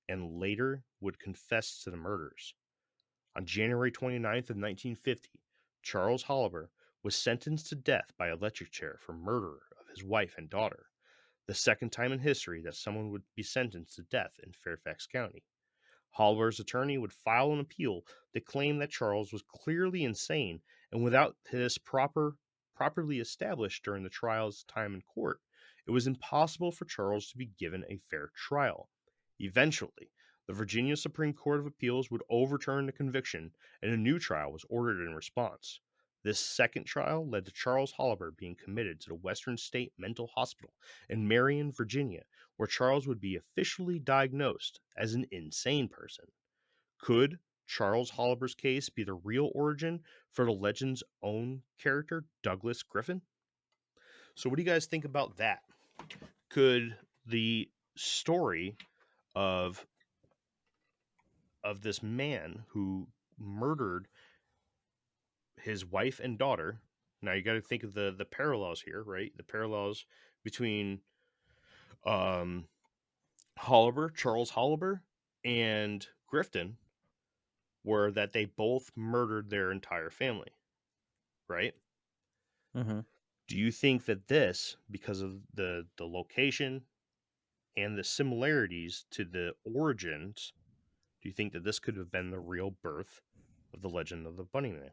Speaker 1: and later would confess to the murders. On January 29th of 1950, Charles Holliber was sentenced to death by electric chair for murder of his wife and daughter, the second time in history that someone would be sentenced to death in Fairfax County. Holliber's attorney would file an appeal that claimed that Charles was clearly insane, and without this properly established during the trial's time in court, it was impossible for Charles to be given a fair trial. Eventually, the Virginia Supreme Court of Appeals would overturn the conviction, and a new trial was ordered in response. This second trial led to Charles Holliber being committed to the Western State Mental Hospital in Marion, Virginia, where Charles would be officially diagnosed as an insane person. Could Charles Holliber's case be the real origin for the legend's own character, Douglas Griffin? So what do you guys think about that? Could the story of this man who murdered his wife and daughter, now you got to think of the parallels here, right? The parallels between Holliber, Charles Holliber, and Griffin were that they both murdered their entire family, right?
Speaker 2: Mm-hmm.
Speaker 1: Do you think that this, because of the location and the similarities to the origins, do you think that this could have been the real birth of the legend of the Bunnyman?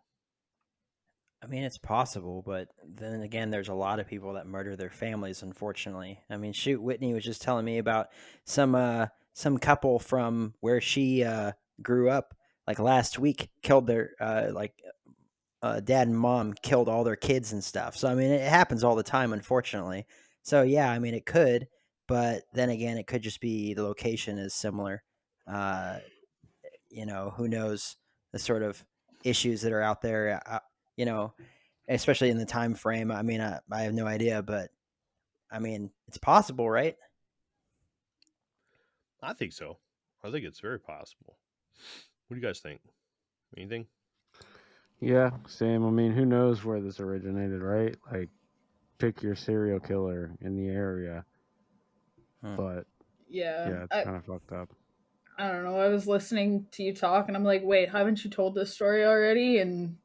Speaker 2: I mean, it's possible, but then again, there's a lot of people that murder their families, unfortunately. I mean, shoot, Whitney was just telling me about some couple from where she grew up, like last week, killed their dad and mom killed all their kids and stuff. So I mean, it happens all the time, unfortunately. So yeah, I mean, it could, but then again, it could just be the location is similar. Uh, who knows the sort of issues that are out there. Especially in the time frame. I mean, I have no idea, but I mean, it's possible, right?
Speaker 1: I think so. I think it's very possible. What do you guys think? Anything?
Speaker 5: Yeah, same. I mean, who knows where this originated, right? Like, pick your serial killer in the area. But yeah, it's kind of fucked up.
Speaker 4: I don't know. I was listening to you talk, and I'm like, wait, haven't you told this story already? And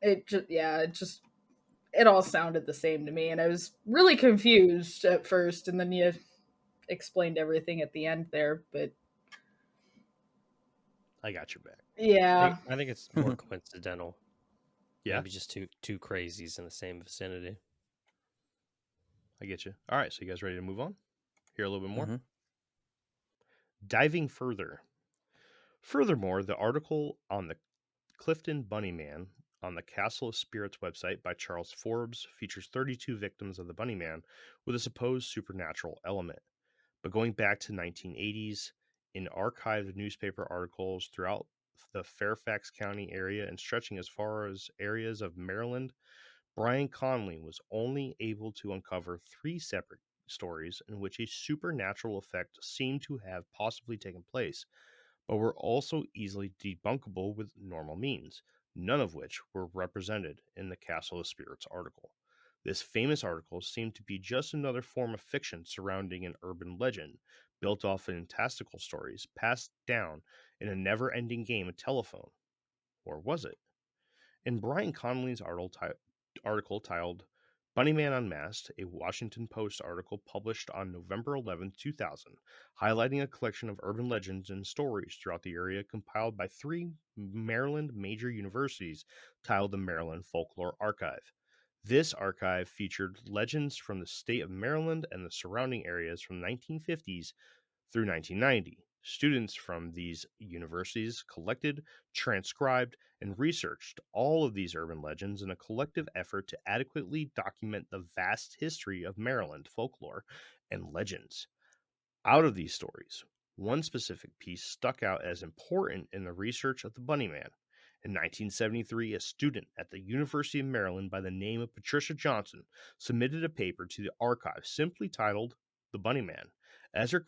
Speaker 4: it all sounded the same to me, and I was really confused at first, and then you explained everything at the end there. But
Speaker 1: I got your back.
Speaker 4: yeah,
Speaker 3: I think it's more coincidental.
Speaker 1: Yeah,
Speaker 3: Maybe just two crazies in the same vicinity.
Speaker 1: I get you. All right, so you guys ready to move on? Hear a little bit more?
Speaker 2: Mm-hmm.
Speaker 1: Diving further. Furthermore, the article on the Clifton Bunnyman on the Castle of Spirits website by Charles Forbes features 32 victims of the Bunnyman with a supposed supernatural element. But going back to 1980s, in archived newspaper articles throughout the Fairfax County area and stretching as far as areas of Maryland, Brian Conley was only able to uncover 3 separate stories in which a supernatural effect seemed to have possibly taken place, but were also easily debunkable with normal means, none of which were represented in the Castle of Spirits article. This famous article seemed to be just another form of fiction surrounding an urban legend, built off fantastical stories passed down in a never-ending game of telephone. Or was it? In Brian Connolly's article titled Bunnyman Unmasked, a Washington Post article published on November 11, 2000, highlighting a collection of urban legends and stories throughout the area compiled by 3 Maryland major universities titled the Maryland Folklore Archive. This archive featured legends from the state of Maryland and the surrounding areas from the 1950s through 1990, Students from these universities collected, transcribed, and researched all of these urban legends in a collective effort to adequately document the vast history of Maryland folklore and legends. Out of these stories, one specific piece stuck out as important in the research of the bunnyman. In 1973, a student at the University of Maryland by the name of Patricia Johnson submitted a paper to the archive simply titled The Bunnyman as her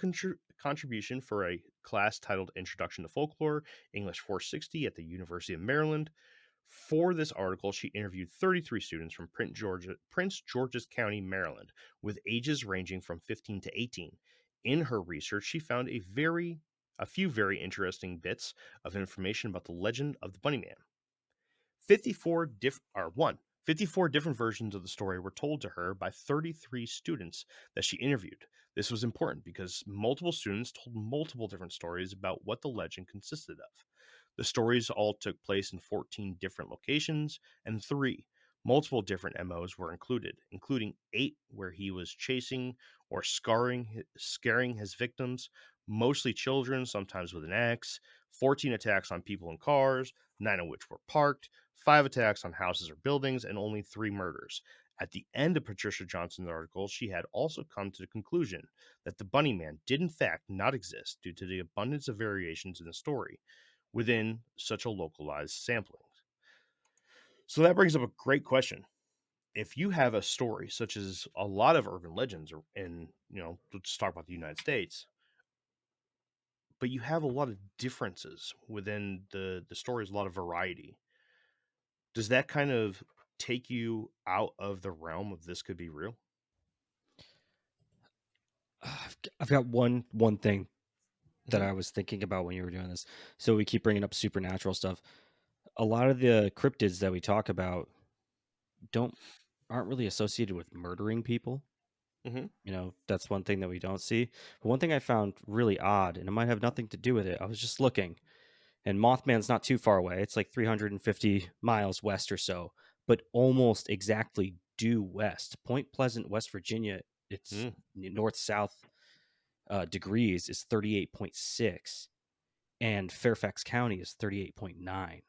Speaker 1: contribution for a class titled Introduction to Folklore, English 460 at the University of Maryland. For this article, she interviewed 33 students from Prince George's County, Maryland, with ages ranging from 15 to 18. In her research, she found a few very interesting bits of information about the legend of the Bunnyman. 54 different versions of the story were told to her by 33 students that she interviewed. This was important because multiple students told multiple different stories about what the legend consisted of. The stories all took place in 14 different locations, and 3 multiple different MOs were included, including 8 where he was chasing or scaring his victims, mostly children, sometimes with an axe, 14 attacks on people and cars, 9 of which were parked, 5 attacks on houses or buildings, and only 3 murders. At the end of Patricia Johnson's article, she had also come to the conclusion that the Bunnyman did in fact not exist due to the abundance of variations in the story within such a localized sampling. So that brings up a great question. If you have a story such as a lot of urban legends in, let's talk about the United States, but you have a lot of differences within the stories, a lot of variety, does that kind of take you out of the realm of this could be real?
Speaker 3: I've got one thing that I was thinking about when you were doing this. So we keep bringing up supernatural stuff. A lot of the cryptids that we talk about aren't really associated with murdering people. That's one thing that we don't see. But one thing I found really odd, and it might have nothing to do with it, I was just looking, and Mothman's not too far away. It's like 350 miles west or so, but almost exactly due west. Point Pleasant, West Virginia, it's north-south degrees is 38.6, and Fairfax County is 38.9.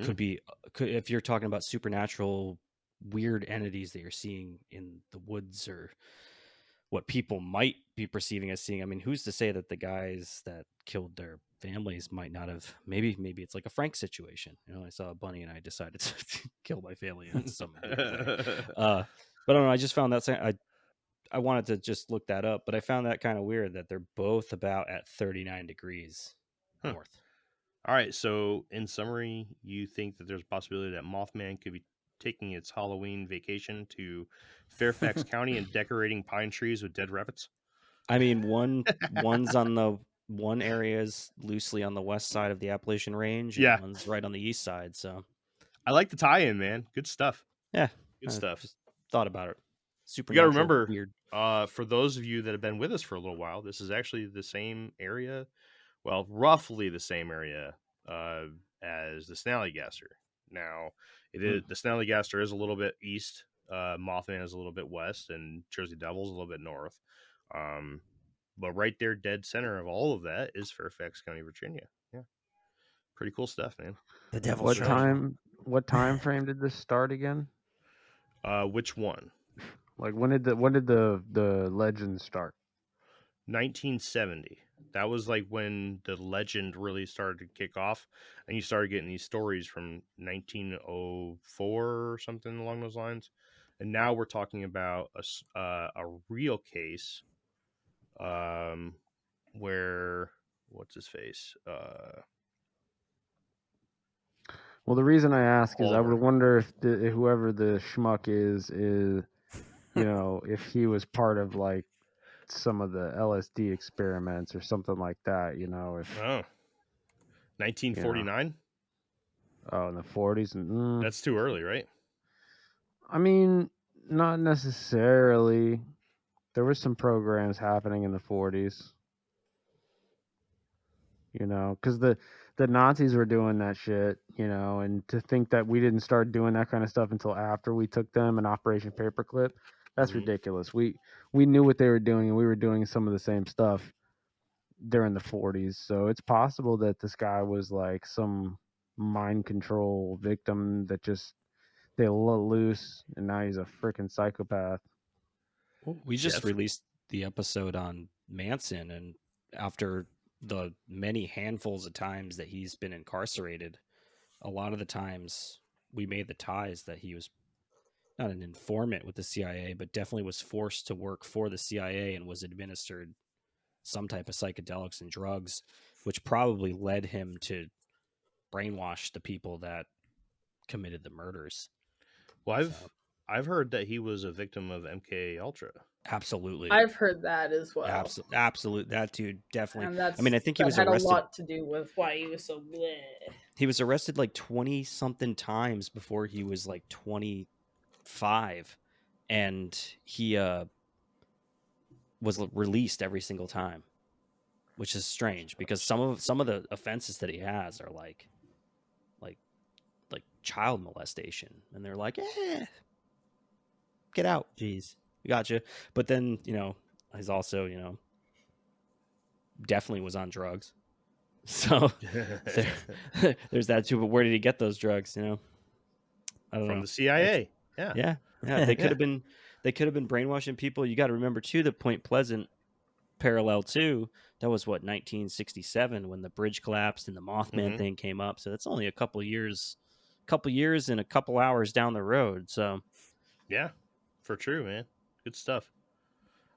Speaker 3: Could be, if you're talking about supernatural weird entities that you're seeing in the woods, or what people might be perceiving as seeing. I mean, who's to say that the guys that killed their families might not have? Maybe it's like a Frank situation. I saw a bunny and I decided to kill my family in some weird way. But I don't know. I just found that I wanted to just look that up, but I found that kind of weird that they're both about at 39 degrees north.
Speaker 1: All right. So, in summary, you think that there's a possibility that Mothman could be taking its Halloween vacation to Fairfax County and decorating pine trees with dead rabbits?
Speaker 3: I mean, one area is loosely on the west side of the Appalachian Range, and one's right on the east side. So,
Speaker 1: I like the tie-in, man. Good stuff.
Speaker 3: Yeah,
Speaker 1: good stuff.
Speaker 3: Just thought about it.
Speaker 1: Supernatural. You got to remember,
Speaker 3: weird.
Speaker 1: For those of you that have been with us for a little while, this is actually the same area. Well, roughly the same area as the Snallygaster. Now, the Snallygaster is a little bit east. Mothman is a little bit west, and Jersey Devil's a little bit north. But right there, dead center of all of that is Fairfax County, Virginia. Yeah, pretty cool stuff, man.
Speaker 2: The Devil's
Speaker 5: What time frame did this start again?
Speaker 1: Which one?
Speaker 5: Like when did the legend start?
Speaker 1: 1970. That was like when the legend really started to kick off, and you started getting these stories from 1904 or something along those lines. And now we're talking about a real case, where what's his face?
Speaker 5: Well, the reason I ask is I would wonder if whoever the schmuck is if he was part of like some of the LSD experiments or something like that, if
Speaker 1: 1949.
Speaker 5: Oh, in the 40s.
Speaker 1: That's too early, right?
Speaker 5: I mean, not necessarily. There were some programs happening in the 40s. Because the Nazis were doing that shit, and to think that we didn't start doing that kind of stuff until after we took them in Operation Paperclip, That's
Speaker 1: Mhm.
Speaker 5: ridiculous. We knew what they were doing, and we were doing some of the same stuff during the 40s. So it's possible that this guy was like some mind control victim that just they let loose, and now he's a freaking psychopath.
Speaker 3: Well, we just
Speaker 1: Jeff?
Speaker 3: released the episode on Manson, and after the many handfuls of times that he's been incarcerated, a lot of the times we made the ties that he was not an informant with the CIA, but definitely was forced to work for the CIA and was administered some type of psychedelics and drugs, which probably led him to brainwash the people that committed the murders.
Speaker 1: Well,
Speaker 3: So,
Speaker 1: I've heard that he was a victim of MK Ultra.
Speaker 3: absolutely.
Speaker 4: I've heard that as well.
Speaker 3: Absolute. That dude definitely.
Speaker 4: And
Speaker 3: I mean, I think he
Speaker 4: that
Speaker 3: was
Speaker 4: had
Speaker 3: arrested.
Speaker 4: a lot to do with why he was so bleh.
Speaker 3: He was arrested like 20 something times before he was like 25, and he was released every single time, which is strange because some of the offenses that he has are like child molestation, and they're like, get out,
Speaker 2: Jeez.
Speaker 3: we got you. But then he's also definitely was on drugs, so there's that too. But where did he get those drugs? I don't know.
Speaker 1: From the CIA.
Speaker 3: Yeah. They could have been brainwashing people. You got to remember too that Point Pleasant parallel too. That was what 1967 when the bridge collapsed and the Mothman thing came up. So that's only a couple years and a couple hours down the road. So
Speaker 1: Yeah, for true, man. Good stuff.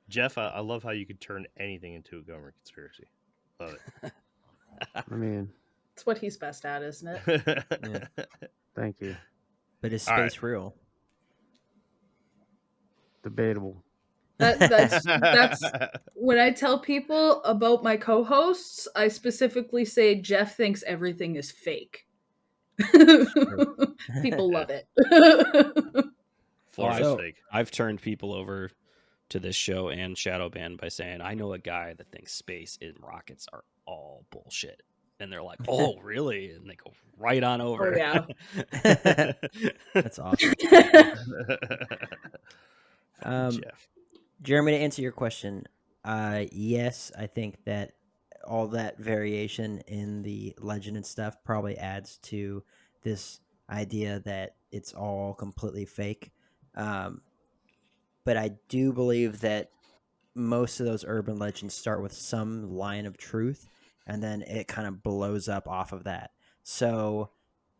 Speaker 1: Jeff, I love how you could turn anything into a government conspiracy. Love
Speaker 5: I mean,
Speaker 4: It's what he's best at, isn't it?
Speaker 1: it.
Speaker 5: thank you.
Speaker 2: But is
Speaker 1: All right.
Speaker 2: space real?
Speaker 5: Debatable.
Speaker 4: That's when I tell people about my co-hosts, I specifically say Jeff thinks everything is fake. People love it.
Speaker 1: Florida's fake.
Speaker 3: I've turned people over to this show and Shadowban by saying, I know a guy that thinks space and rockets are all bullshit. And they're like, oh, really? And they go right on over.
Speaker 4: Oh, yeah.
Speaker 2: That's awesome.
Speaker 1: Jeff.
Speaker 2: Jeremy, to answer your question, yes, I think that all that variation in the legend and stuff probably adds to this idea that it's all completely fake. But I do believe that most of those urban legends start with some line of truth, and then it kind of blows up off of that. So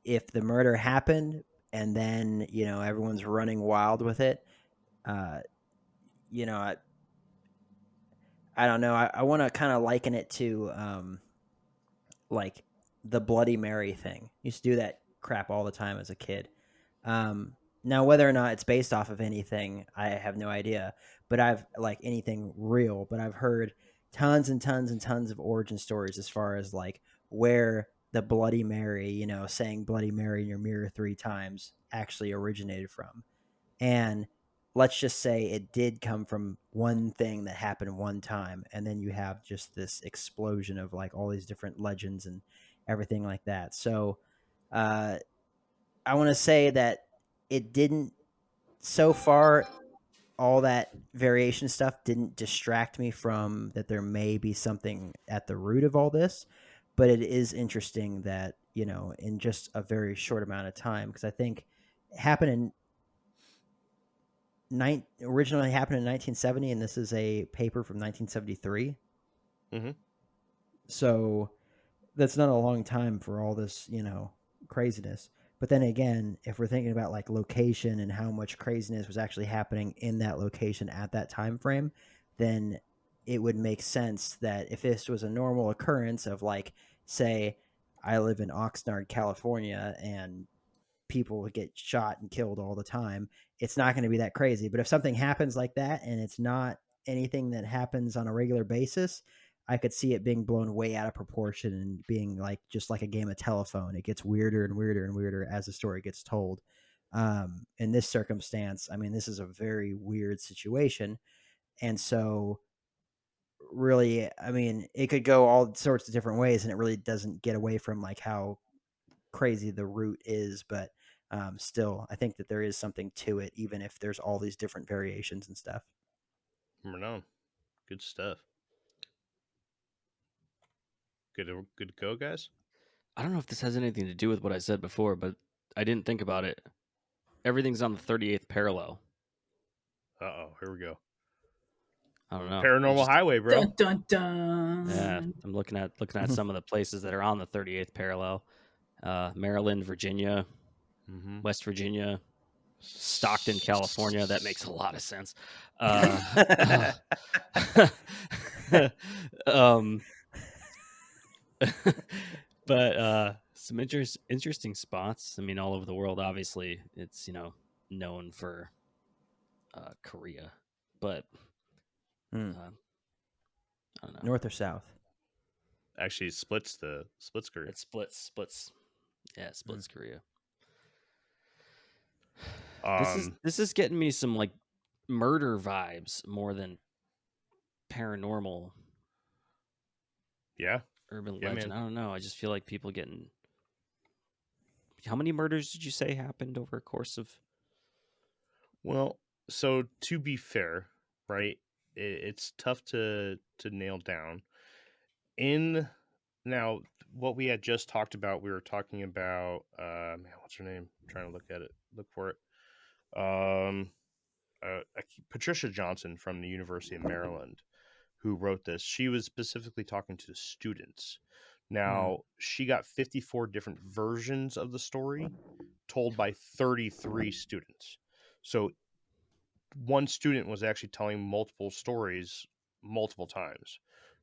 Speaker 2: if the murder happened and then everyone's running wild with it, I don't know. I want to kind of liken it to like the Bloody Mary thing. Used to do that crap all the time as a kid. Now, whether or not it's based off of anything, I have no idea. But I've like anything real. But I've heard tons and tons and tons of origin stories as far as like where the Bloody Mary, saying Bloody Mary in your mirror 3 times actually originated from. And let's just say it did come from one thing that happened one time, and then you have just this explosion of like all these different legends and everything like that. So I want to say that it didn't, so far, all that variation stuff didn't distract me from that there may be something at the root of all this. But it is interesting that in just a very short amount of time, because I think it happened originally happened in 1970, and this is a paper from 1973.
Speaker 1: Mm-hmm.
Speaker 2: So that's not a long time for all this, craziness. But then again, if we're thinking about like location and how much craziness was actually happening in that location at that time frame, then it would make sense that if this was a normal occurrence of like, say, I live in Oxnard, California, and people would get shot and killed all the time, it's not going to be that crazy. But if something happens like that and it's not anything that happens on a regular basis, I could see it being blown way out of proportion and being like just like a game of telephone. It gets weirder and weirder and weirder as the story gets told. In this circumstance, I mean, this is a very weird situation. And so really, I mean, it could go all sorts of different ways, and it really doesn't get away from like how crazy the root is. But still, I think that there is something to it, even if there's all these different variations and stuff.
Speaker 1: Right on. Good stuff. Good to go, guys?
Speaker 3: I don't know if this has anything to do with what I said before, but I didn't think about it. Everything's on the 38th parallel.
Speaker 1: Uh-oh, here we go.
Speaker 3: I don't know.
Speaker 1: Paranormal Highway, bro.
Speaker 4: Dun dun dun.
Speaker 3: Yeah, I'm looking at some of the places that are on the 38th parallel. Maryland, Virginia, West Virginia, Stockton, California. That makes a lot of sense. But some interesting spots. I mean, all over the world. Obviously, it's known for Korea, but I don't know.
Speaker 2: North or south?
Speaker 1: Actually, it splits Korea.
Speaker 3: It splits. Yeah, it splits Korea. This is getting me some like murder vibes more than paranormal.
Speaker 1: Yeah.
Speaker 3: Urban
Speaker 1: Yeah,
Speaker 3: legend.
Speaker 1: man.
Speaker 3: I don't know. I just feel like people getting. How many murders did you say happened over a course of?
Speaker 1: Well, so to be fair, right? It's tough to nail down. Now, what we had just talked about, we were talking about man, what's her name? I'm trying to look for it. Patricia Johnson from the University of Maryland, who wrote this. She was specifically talking to the students. Now, she got 54 different versions of the story told by 33 students. So one student was actually telling multiple stories multiple times,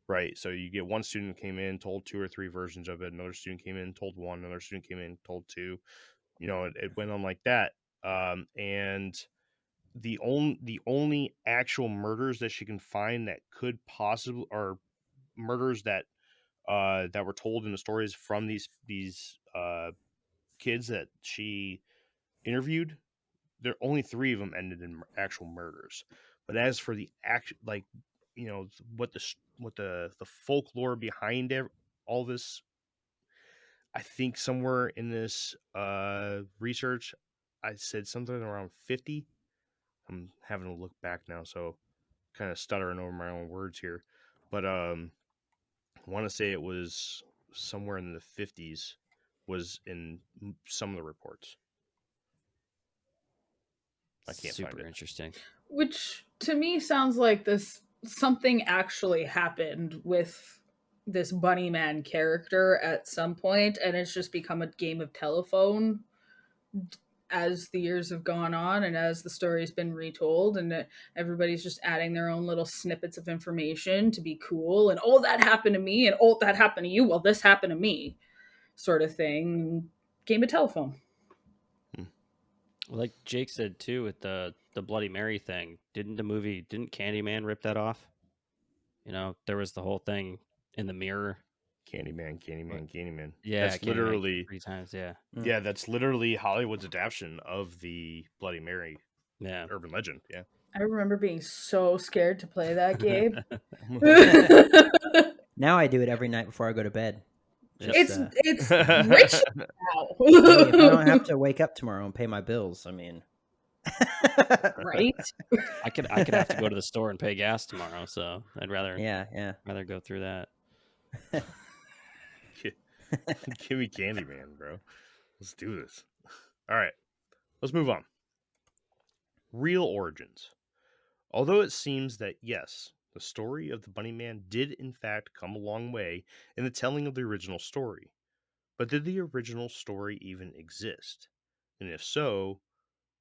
Speaker 1: right? So you get one student came in, told 2 or 3 versions of it. Another student came in, told one. Another student came in, told 2. It went on like that. And the only actual murders that she can find that could possibly, or murders that were told in the stories from these kids that she interviewed, there only 3 of them ended in actual murders. But as for the act, like what the folklore behind all this, I think somewhere in this research, I said something around 50. I'm having to look back now, so kind of stuttering over my own words here. But I want to say it was somewhere in the 50s was in some of the reports. I can't find it.
Speaker 3: Super interesting.
Speaker 4: Which to me sounds like something actually happened with this bunnyman character at some point, and it's just become a game of telephone as the years have gone on and as the story's been retold, and everybody's just adding their own little snippets of information to be cool, and that happened to me, and that happened to you, well, this happened to me, sort of thing. Game of telephone.
Speaker 3: Like Jake said too, with the Bloody Mary thing, didn't Candyman rip that off? There was the whole thing in the mirror.
Speaker 1: Candyman.
Speaker 3: Yeah,
Speaker 1: that's
Speaker 3: Candyman
Speaker 1: literally
Speaker 3: 3 times. Yeah,
Speaker 1: yeah, that's literally Hollywood's adaptation of the Bloody Mary urban legend. Yeah,
Speaker 4: I remember being so scared to play that game.
Speaker 2: Now I do it every night before I go to bed.
Speaker 4: It's rich now.
Speaker 2: If I don't have to wake up tomorrow and pay my bills, I mean,
Speaker 4: right?
Speaker 3: I could have to go to the store and pay gas tomorrow, so I'd rather rather go through that.
Speaker 1: Give me Candyman, bro. Let's do this. All right, let's move on. Real origins. Although it seems that yes, the story of the Bunnyman did in fact come a long way in the telling of the original story. But did the original story even exist? And if so,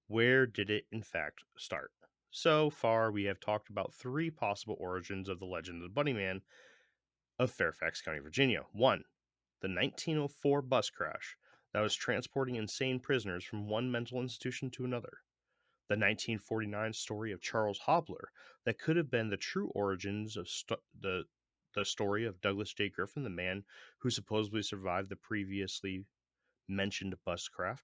Speaker 1: where did it in fact start? So far, we have talked about 3 possible origins of the legend of the Bunnyman of Fairfax County, Virginia. 1. The 1904 bus crash that was transporting insane prisoners from one mental institution to another. The 1949 story of Charles Hobler that could have been the true origins of the story of Douglas J. Griffin, the man who supposedly survived the previously mentioned bus crash.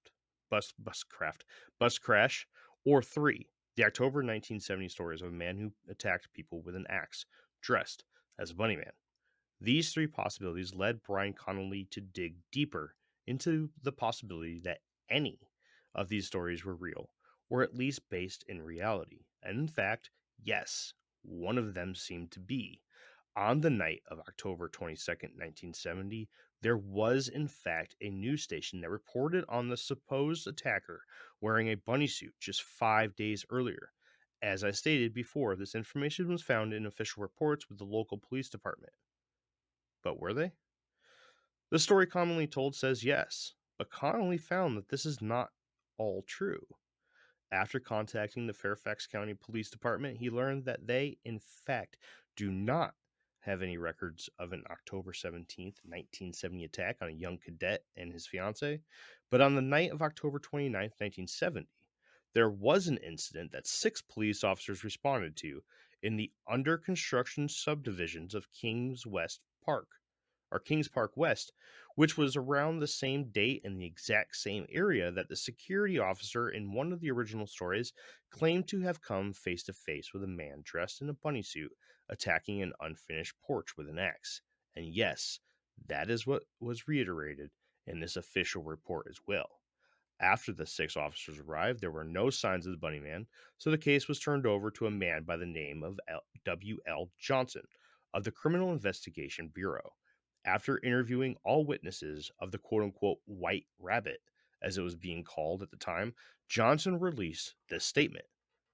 Speaker 1: Or 3. The October 1970 stories of a man who attacked people with an axe, dressed as a bunnyman. These 3 possibilities led Brian Connolly to dig deeper into the possibility that any of these stories were real, or at least based in reality. And in fact, yes, one of them seemed to be. On the night of October 22nd, 1970, there was in fact a news station that reported on the supposed attacker wearing a bunny suit just 5 days earlier. As I stated before, this information was found in official reports with the local police department. But were they? The story commonly told says yes, but Connolly found that this is not all true. After contacting the Fairfax County Police Department, he learned that they, in fact, do not have any records of an October 17th, 1970 attack on a young cadet and his fiancée, but on the night of October 29th, 1970, there was an incident that 6 police officers responded to in the under construction subdivisions of Kings Park West, which was around the same date in the exact same area that the security officer in one of the original stories claimed to have come face to face with a man dressed in a bunny suit attacking an unfinished porch with an axe. And yes, that is what was reiterated in this official report as well. After the 6 officers arrived, there were no signs of the bunny man, so the case was turned over to a man by the name of W.L. Johnson of the Criminal Investigation Bureau. After interviewing all witnesses of the quote-unquote white rabbit, as it was being called at the time, Johnson released this statement.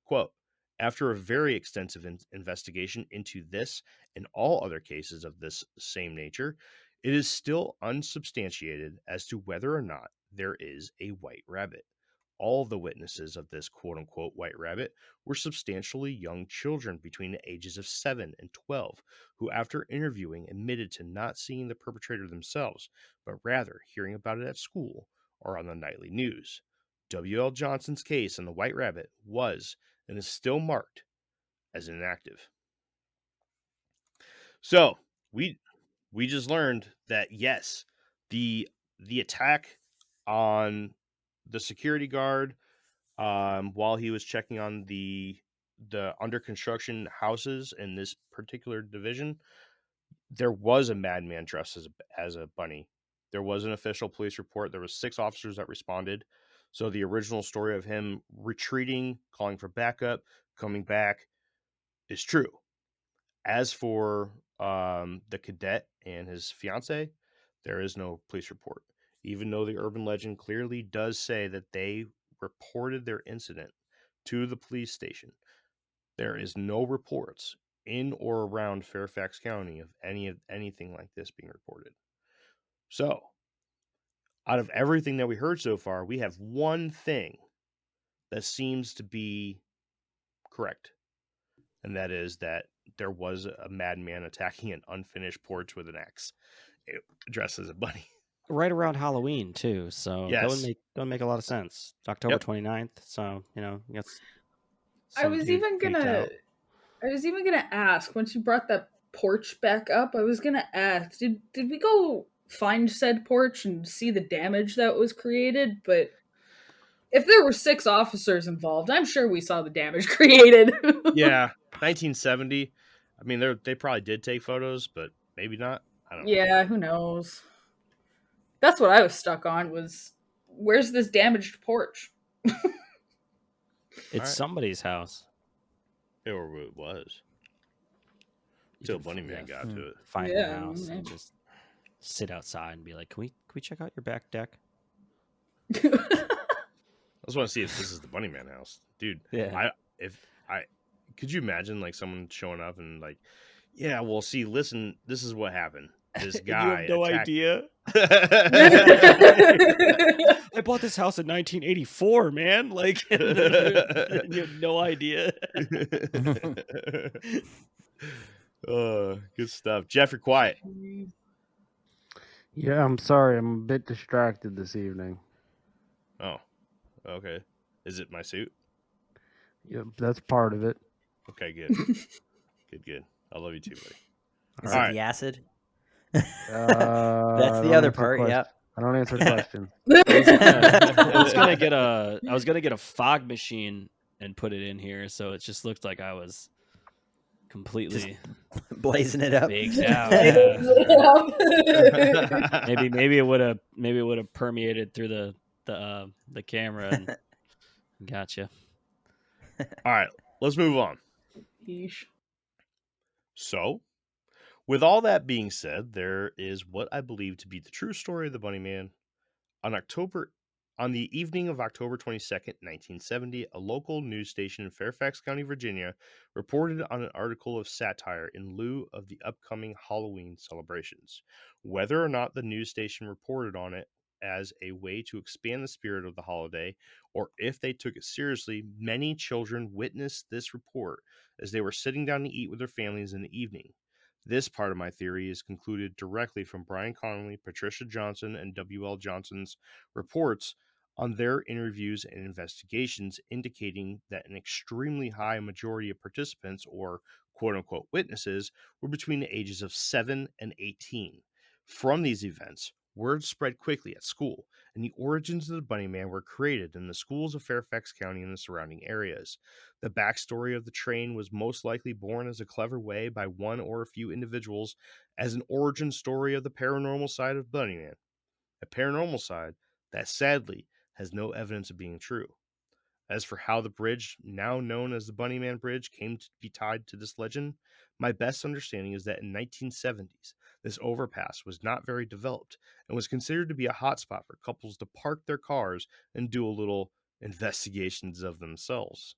Speaker 1: Quote, after a very extensive investigation into this and all other cases of this same nature, it is still unsubstantiated as to whether or not there is a white rabbit. All of the witnesses of this quote-unquote white rabbit were substantially young children between the ages of 7 and 12, who after interviewing admitted to not seeing the perpetrator themselves, but rather hearing about it at school or on the nightly news. W.L. Johnson's case on the white rabbit was and is still marked as inactive. So, we just learned that yes, the attack on the security guard while he was checking on the under construction houses in this particular division, there was a madman dressed as a bunny. There was an official police report. There was 6 officers that responded. So the original story of him retreating, calling for backup, coming back is true. As for the cadet and his fiancée, there is no police report, even though the urban legend clearly does say that they reported their incident to the police station. There is no reports in or around Fairfax County of anything like this being reported. So, out of everything that we heard so far, we have one thing that seems to be correct, and that is that there was a madman attacking an unfinished porch with an axe, dressed as a bunny.
Speaker 3: Right around Halloween too, so
Speaker 1: Yes.
Speaker 3: that would make a lot of sense. October 29th, so that's
Speaker 4: I was even gonna ask, once you brought that porch back up, I was gonna ask, did we go find said porch and see the damage that was created? But if there were 6 officers involved, I'm sure we saw the damage created.
Speaker 1: Yeah, 1970. I mean, they probably did take photos, but maybe not. I don't know.
Speaker 4: Yeah, who knows? That's what I was stuck on, was where's this damaged porch?
Speaker 3: It's somebody's house.
Speaker 1: Or it was. Until Bunnyman got to it.
Speaker 3: Find the house and just sit outside and be like, can we check out your back deck?
Speaker 1: I just want to see if this is the Bunnyman house, dude.
Speaker 3: Yeah.
Speaker 1: Could you imagine like someone showing up and like, yeah, well, see, listen, this is what happened. This guy.
Speaker 3: You have no idea. I bought this house in 1984, man. Like, you have no idea.
Speaker 1: Good stuff. Jeff, you're quiet.
Speaker 5: Yeah, I'm sorry. I'm a bit distracted this evening.
Speaker 1: Oh, okay. Is it my suit?
Speaker 5: Yeah, that's part of it.
Speaker 1: Okay, good. Good. I love you too, buddy.
Speaker 2: Is it the acid? That's
Speaker 5: That's
Speaker 2: the other part. Yeah.
Speaker 5: I don't answer questions.
Speaker 3: I was gonna get a fog machine and put it in here, so it just looked like I was completely
Speaker 2: blazing it up.
Speaker 3: Baked out. Maybe it would have permeated through the camera and gotcha.
Speaker 1: All right, let's move on.
Speaker 4: Yeesh.
Speaker 1: So, with all that being said, there is what I believe to be the true story of the Bunnyman. On the evening of October 22nd, 1970, a local news station in Fairfax County, Virginia, reported on an article of satire in lieu of the upcoming Halloween celebrations. Whether or not the news station reported on it as a way to expand the spirit of the holiday, or if they took it seriously, many children witnessed this report as they were sitting down to eat with their families in the evening. This part of my theory is concluded directly from Brian Connolly, Patricia Johnson, and W.L. Johnson's reports on their interviews and investigations, indicating that an extremely high majority of participants, or quote unquote witnesses, were between the ages of 7 and 18. From these events, word spread quickly at school, and the origins of the Bunnyman were created in the schools of Fairfax County and the surrounding areas. The backstory of the train was most likely born as a clever way by one or a few individuals as an origin story of the paranormal side of Bunnyman, a paranormal side that sadly has no evidence of being true. As for how the bridge, now known as the Bunnyman Bridge, came to be tied to this legend, my best understanding is that in 1970s, this overpass was not very developed and was considered to be a hotspot for couples to park their cars and do a little investigations of themselves. ...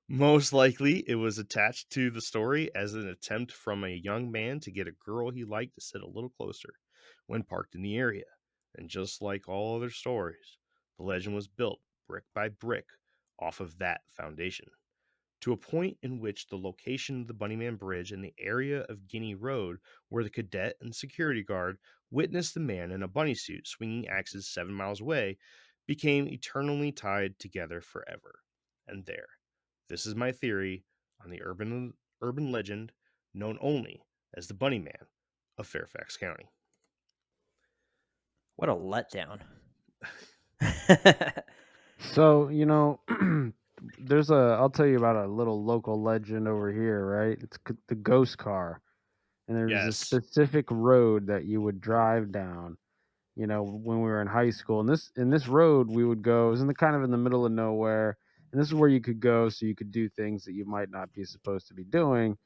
Speaker 1: Most likely, it was attached to the story as an attempt from a young man to get a girl he liked to sit a little closer when parked in the area. And just like all other stories, the legend was built brick by brick off of that foundation, to a point in which the location of the Bunnyman Bridge and the area of Guinea Road, where the cadet and security guard witnessed the man in a bunny suit swinging axes 7 miles away, became eternally tied together forever. And there. This is my theory on the urban legend known only as the Bunnyman of Fairfax County.
Speaker 2: What a letdown.
Speaker 5: So, I'll tell you about a little local legend over here, right? It's the ghost car. And there was a
Speaker 1: Yes.
Speaker 5: specific road that you would drive down, when we were in high school. And this road we would go, it was in the middle of nowhere. And this is where you could go so you could do things that you might not be supposed to be doing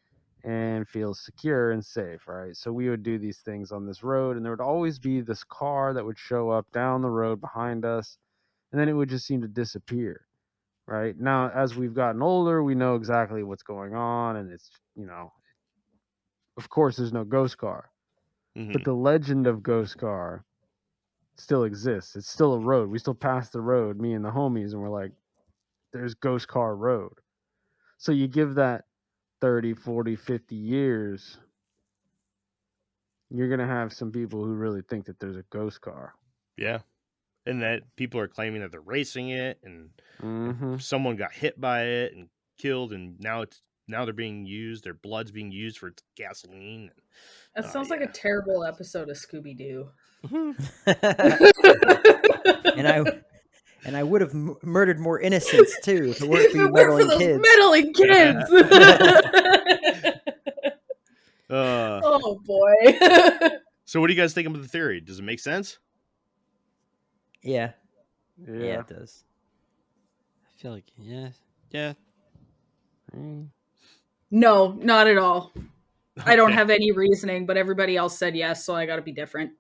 Speaker 5: and feel secure and safe, right? So we would do these things on this road, and there would always be this car that would show up down the road behind us, and then it would just seem to disappear, right? Now, as we've gotten older, we know exactly what's going on, and it's, of course, there's no ghost car.
Speaker 1: Mm-hmm.
Speaker 5: But the legend of ghost car still exists. It's still a road. We still pass the road, me and the homies, and we're like, there's ghost car road. So you give that 30, 40, 50 years, you're going to have some people who really think that there's a ghost car.
Speaker 1: Yeah. And that people are claiming that they're racing it, and
Speaker 5: Mm-hmm.
Speaker 1: someone got hit by it and killed, and now they're being used. Their blood's being used for gasoline.
Speaker 4: That sounds like a terrible episode of Scooby-Doo.
Speaker 2: And I would have murdered more innocents too if it weren't for you meddling kids.
Speaker 4: Meddling kids. Oh boy.
Speaker 1: So what do you guys think of the theory? Does it make sense?
Speaker 2: Yeah, it does.
Speaker 3: I feel like yeah.
Speaker 4: No, not at all. Okay. I don't have any reasoning, but everybody else said yes, so I got to be different.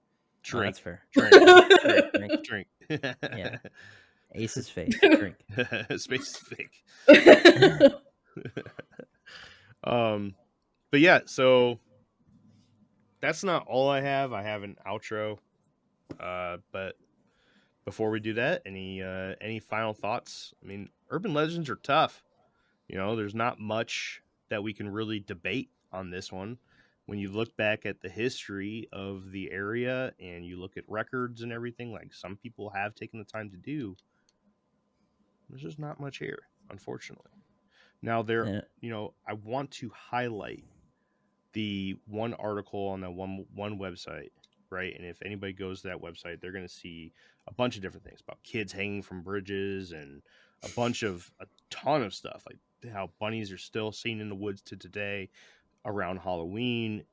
Speaker 2: Drink. Oh, that's fair.
Speaker 1: Drink.
Speaker 2: Yeah. Ace is fake. Drink.
Speaker 1: Space is fake. But yeah, so that's not all I have. I have an outro. But before we do that, any final thoughts? I mean, urban legends are tough. There's not much that we can really debate on this one. When you look back at the history of the area and you look at records and everything, like some people have taken the time to do, there's just not much here, unfortunately. Now I want to highlight the one article on that one website, right? And if anybody goes to that website, they're going to see a bunch of different things about kids hanging from bridges and a ton of stuff, like how bunnies are still seen in the woods to today around Halloween.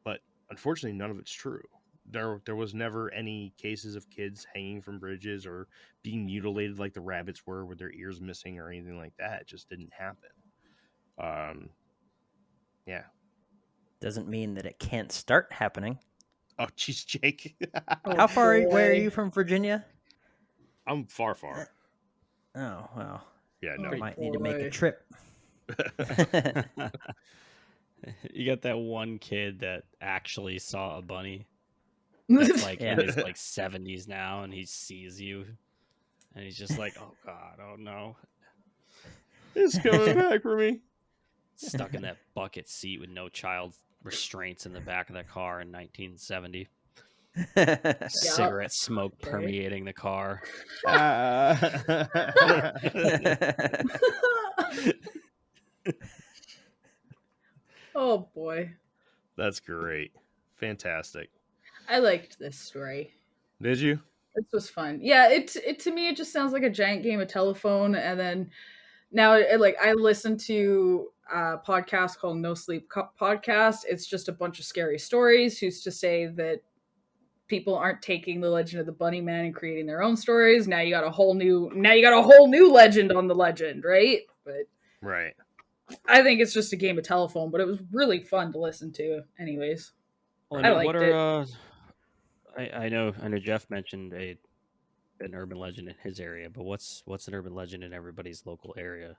Speaker 1: But unfortunately, none of it's true. there was never any cases of kids hanging from bridges or being mutilated like the rabbits were with their ears missing or anything like that. It just didn't happen. Yeah.
Speaker 2: Doesn't mean that it can't start happening.
Speaker 1: Oh, jeez, Jake.
Speaker 4: Oh,
Speaker 2: How far? Where are
Speaker 4: boy.
Speaker 2: you from Virginia?
Speaker 1: I'm far.
Speaker 2: Oh well.
Speaker 1: Yeah, no.
Speaker 4: Oh,
Speaker 2: Might need to make a
Speaker 4: boy.
Speaker 2: trip.
Speaker 3: You got that one kid that actually saw a bunny. That's like
Speaker 2: Yeah.
Speaker 3: in his like 70s now, and he sees you, and he's just like, "Oh God, oh no!"
Speaker 1: It's coming back for me.
Speaker 3: Stuck in that bucket seat with no child restraints in the back of the car in 1970. Cigarette smoke
Speaker 4: Okay.
Speaker 3: permeating the car.
Speaker 4: Oh boy.
Speaker 1: That's great. Fantastic.
Speaker 4: I liked this story.
Speaker 1: Did you?
Speaker 4: This was fun. Yeah, it to me it just sounds like a giant game of telephone. And then now like I listen to a podcast called No Sleep Podcast. It's just a bunch of scary stories. Who's to say that people aren't taking the legend of the bunnyman and creating their own stories? Now you got a whole new legend on the legend, right? But
Speaker 1: Right.
Speaker 4: I think it's just a game of telephone, but it was really fun to listen to anyways.
Speaker 3: Well,
Speaker 4: I
Speaker 3: and
Speaker 4: liked
Speaker 3: what
Speaker 4: it.
Speaker 3: are I know Jeff mentioned an urban legend in his area, but what's an urban legend in everybody's local area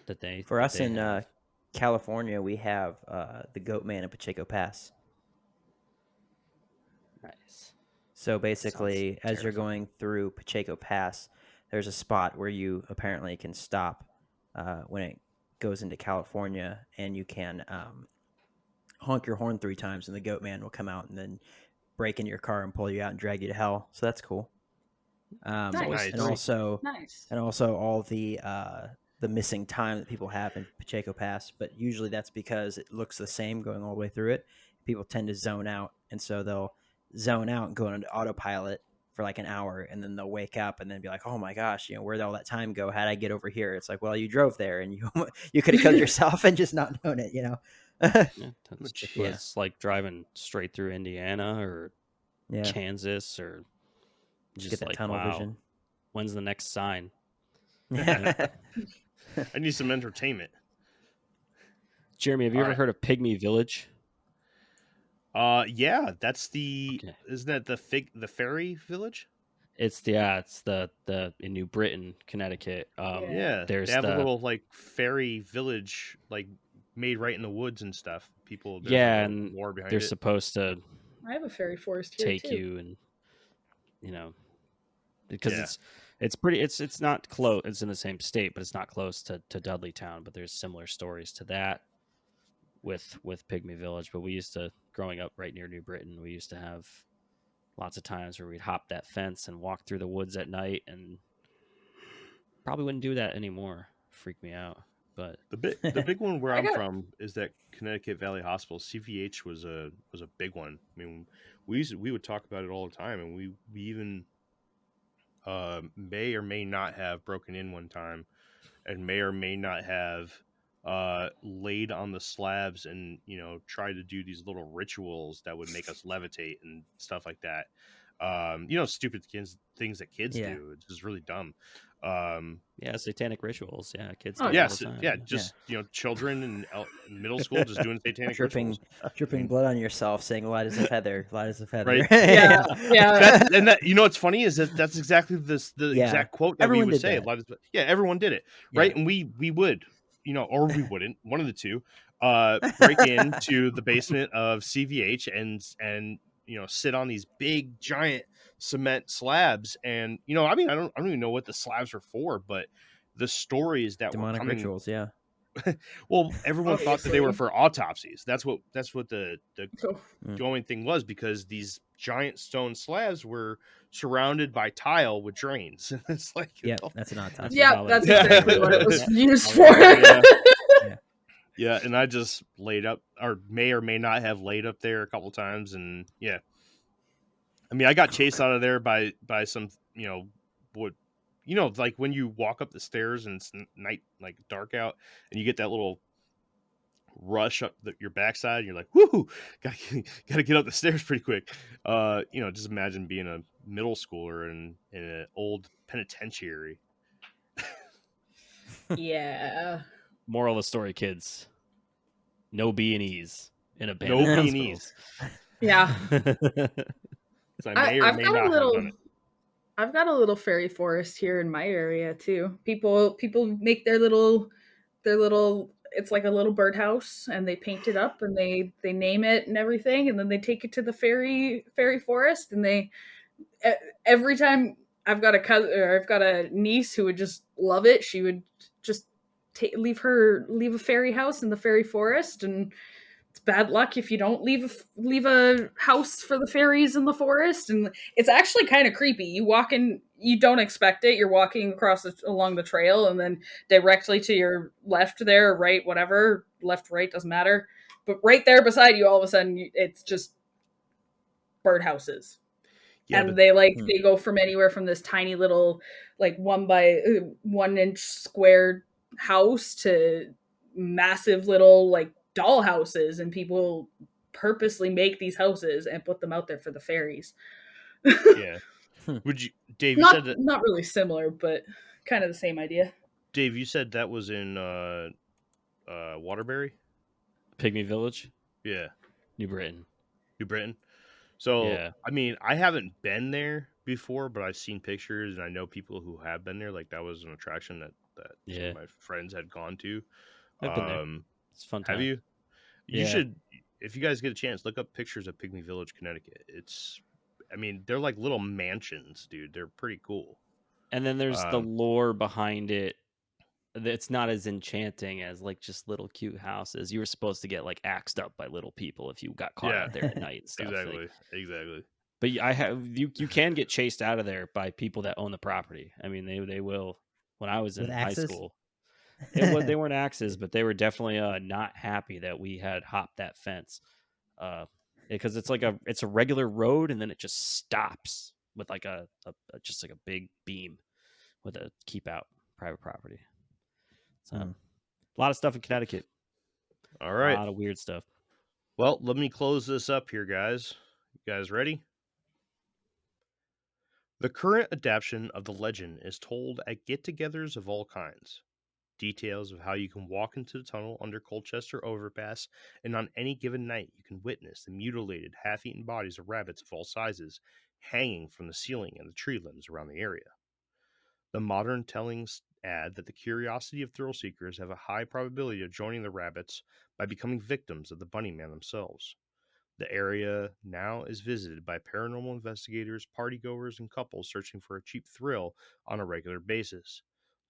Speaker 3: that they
Speaker 2: For
Speaker 3: that
Speaker 2: us
Speaker 3: they
Speaker 2: in
Speaker 3: have?
Speaker 2: California, we have the Goat Man in Pacheco Pass.
Speaker 3: Nice.
Speaker 2: So basically,
Speaker 3: Sounds
Speaker 2: as you're going through Pacheco Pass, there's a spot where you apparently can stop when it goes into California, and you can honk your horn 3 times, and the Goat Man will come out and then break into your car and pull you out and drag you to hell. So that's cool.
Speaker 4: Nice.
Speaker 2: And also
Speaker 4: Nice.
Speaker 2: all the missing time that people have in Pacheco Pass, but usually that's because it looks the same going all the way through it. People tend to zone out, and so they'll zone out and go into autopilot for like an hour, and then they'll wake up and then be like, "Oh my gosh, where'd all that time go? How'd I get over here?" It's like, well, you drove there, and you could have killed yourself and just not known it,
Speaker 3: Yeah,
Speaker 1: Which-
Speaker 3: it's like driving straight through Indiana or
Speaker 2: Yeah,
Speaker 3: Kansas or
Speaker 2: just
Speaker 3: just
Speaker 2: get that
Speaker 3: like,
Speaker 2: tunnel
Speaker 3: wow,
Speaker 2: vision.
Speaker 3: when's the next sign?
Speaker 2: Yeah.
Speaker 1: I need some entertainment.
Speaker 3: Jeremy, have you
Speaker 1: All
Speaker 3: ever
Speaker 1: right.
Speaker 3: heard of Pygmy Village?
Speaker 1: Yeah, that's the
Speaker 3: Okay.
Speaker 1: isn't that the fairy village?
Speaker 3: It's the in New Britain, Connecticut.
Speaker 1: Yeah,
Speaker 3: There's
Speaker 1: they have
Speaker 3: the
Speaker 1: a little like fairy village like made right in the woods and stuff. People, there's
Speaker 3: yeah,
Speaker 1: a
Speaker 3: and
Speaker 1: lore behind
Speaker 3: they're
Speaker 1: it.
Speaker 3: supposed to
Speaker 4: I have a fairy forest here
Speaker 3: take
Speaker 4: too.
Speaker 3: you and because
Speaker 1: Yeah.
Speaker 3: it's pretty it's not close. It's in the same state, but it's not close to Dudleytown. But there's similar stories to that with Pygmy Village. But we used to, growing up right near New Britain, we used to have lots of times where we'd hop that fence and walk through the woods at night, and probably wouldn't do that anymore. Freak me out. But
Speaker 1: The big one where
Speaker 4: I
Speaker 1: I'm
Speaker 4: got-
Speaker 1: from is that Connecticut Valley Hospital. CVH was a big one. I mean, we would talk about it all the time, and we even may or may not have broken in one time, and may or may not have laid on the slabs and tried to do these little rituals that would make us levitate and stuff like that. Stupid things that kids
Speaker 2: Yeah.
Speaker 1: do. It's just really dumb.
Speaker 3: yeah, satanic rituals. Yeah, kids
Speaker 4: Oh,
Speaker 3: do it all
Speaker 1: Yes,
Speaker 3: the time.
Speaker 1: yeah, just children in middle school just doing satanic
Speaker 2: dripping
Speaker 1: rituals.
Speaker 2: blood on yourself, saying "light as a feather, light as a feather."
Speaker 1: Right.
Speaker 4: Yeah, yeah.
Speaker 1: What's funny is that's exactly the
Speaker 2: Yeah.
Speaker 1: exact quote that
Speaker 2: Everyone
Speaker 1: we would
Speaker 2: did
Speaker 1: say.
Speaker 2: that.
Speaker 1: Yeah, everyone did it,
Speaker 2: Yeah.
Speaker 1: right? And we would, or we wouldn't, one of the two, break into the basement of CVH and sit on these big giant cement slabs, and I don't even know what the slabs are for, but the stories that were
Speaker 2: Demonic
Speaker 1: coming.
Speaker 2: rituals, yeah.
Speaker 1: Well, everyone thought that they were
Speaker 4: Obviously.
Speaker 1: for autopsies. That's what the
Speaker 4: So,
Speaker 1: going thing was, because these giant stone slabs were surrounded by tile with drains. It's like,
Speaker 2: Yeah, that's an autopsy.
Speaker 4: yeah, that's
Speaker 1: Yeah.
Speaker 4: exactly what it was used
Speaker 3: Yeah.
Speaker 4: for.
Speaker 1: Yeah, and I just laid up, or may not have laid up there a couple times, and yeah, I mean, I got chased out of there by some, like when you walk up the stairs and it's night, like dark out, and you get that little rush up your backside. And you're like, whoo, gotta get up the stairs pretty quick. Just imagine being a middle schooler in an old penitentiary.
Speaker 4: Yeah.
Speaker 3: Moral of the story, kids: no B&Es in
Speaker 1: No
Speaker 3: abandoned
Speaker 1: B&Es.
Speaker 4: Yeah.
Speaker 1: So I may or may not have done it.
Speaker 4: I've got a little fairy forest here in my area too. People make their little it's like a little birdhouse, and they paint it up, and they name it and everything, and then they take it to the fairy forest, and they every time I've got a cousin, or I've got a niece who would just love it. She would just leave a fairy house in the fairy forest, and it's bad luck if you don't leave a house for the fairies in the forest. And it's actually kind of creepy. You walk in, you don't expect it. You're walking along the trail, and then directly to your left there, right, whatever, left, right, doesn't matter. But right there beside you, all of a sudden, it's just birdhouses.
Speaker 1: Yeah,
Speaker 4: And they go from anywhere from this tiny little 1 by 1 inch square house to massive little doll houses, and people purposely make these houses and put them out there for the fairies.
Speaker 1: yeah. Would you, Dave? You said that.
Speaker 4: Not really similar, but kind of the same idea.
Speaker 1: Dave, you said that was in Waterbury.
Speaker 3: Pygmy Village.
Speaker 1: Yeah,
Speaker 3: New Britain.
Speaker 1: So
Speaker 3: Yeah.
Speaker 1: I mean, I haven't been there before, but I've seen pictures, and I know people who have been there. Like, that was an attraction that some of my friends had gone to.
Speaker 3: I've been there. It's a fun time.
Speaker 1: Have you? You
Speaker 3: Yeah.
Speaker 1: should, if you guys get a chance, look up pictures of Pygmy Village, Connecticut. They're like little mansions, dude. They're pretty cool.
Speaker 3: And then there's the lore behind it. It's not as enchanting as just little cute houses. You were supposed to get axed up by little people if you got caught out there at night and stuff.
Speaker 1: Exactly.
Speaker 3: But you can get chased out of there by people that own the property. I mean, they will. When I was in high school, they weren't axes, but they were definitely not happy that we had hopped that fence, because it's a regular road, and then it just stops with just a big beam with a keep out private property. So a lot of stuff in Connecticut.
Speaker 1: All right.
Speaker 3: A lot of weird stuff.
Speaker 1: Well, let me close this up here, guys. You guys ready? The current adaptation of the legend is told at get-togethers of all kinds. Details of how you can walk into the tunnel under Colchester Overpass, and on any given night you can witness the mutilated, half-eaten bodies of rabbits of all sizes hanging from the ceiling and the tree limbs around the area. The modern tellings add that the curiosity of thrill seekers have a high probability of joining the rabbits by becoming victims of the bunnyman themselves. The area now is visited by paranormal investigators, partygoers, and couples searching for a cheap thrill on a regular basis.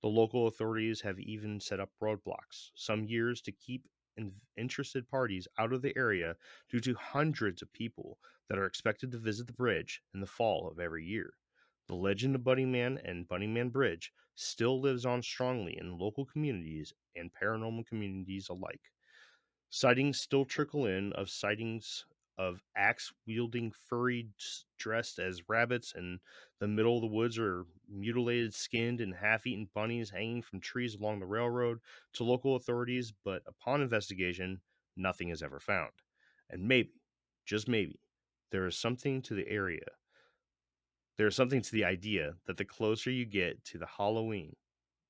Speaker 1: The local authorities have even set up roadblocks, some years to keep interested parties out of the area due to hundreds of people that are expected to visit the bridge in the fall of every year. The legend of Bunnyman and Bunnyman Bridge still lives on strongly in local communities and paranormal communities alike. Sightings still trickle in of sightings of axe-wielding furries dressed as rabbits in the middle of the woods, or mutilated, skinned, and half-eaten bunnies hanging from trees along the railroad to local authorities, but upon investigation, nothing is ever found. And maybe, just maybe, there is something to the idea that the closer you get to the Halloween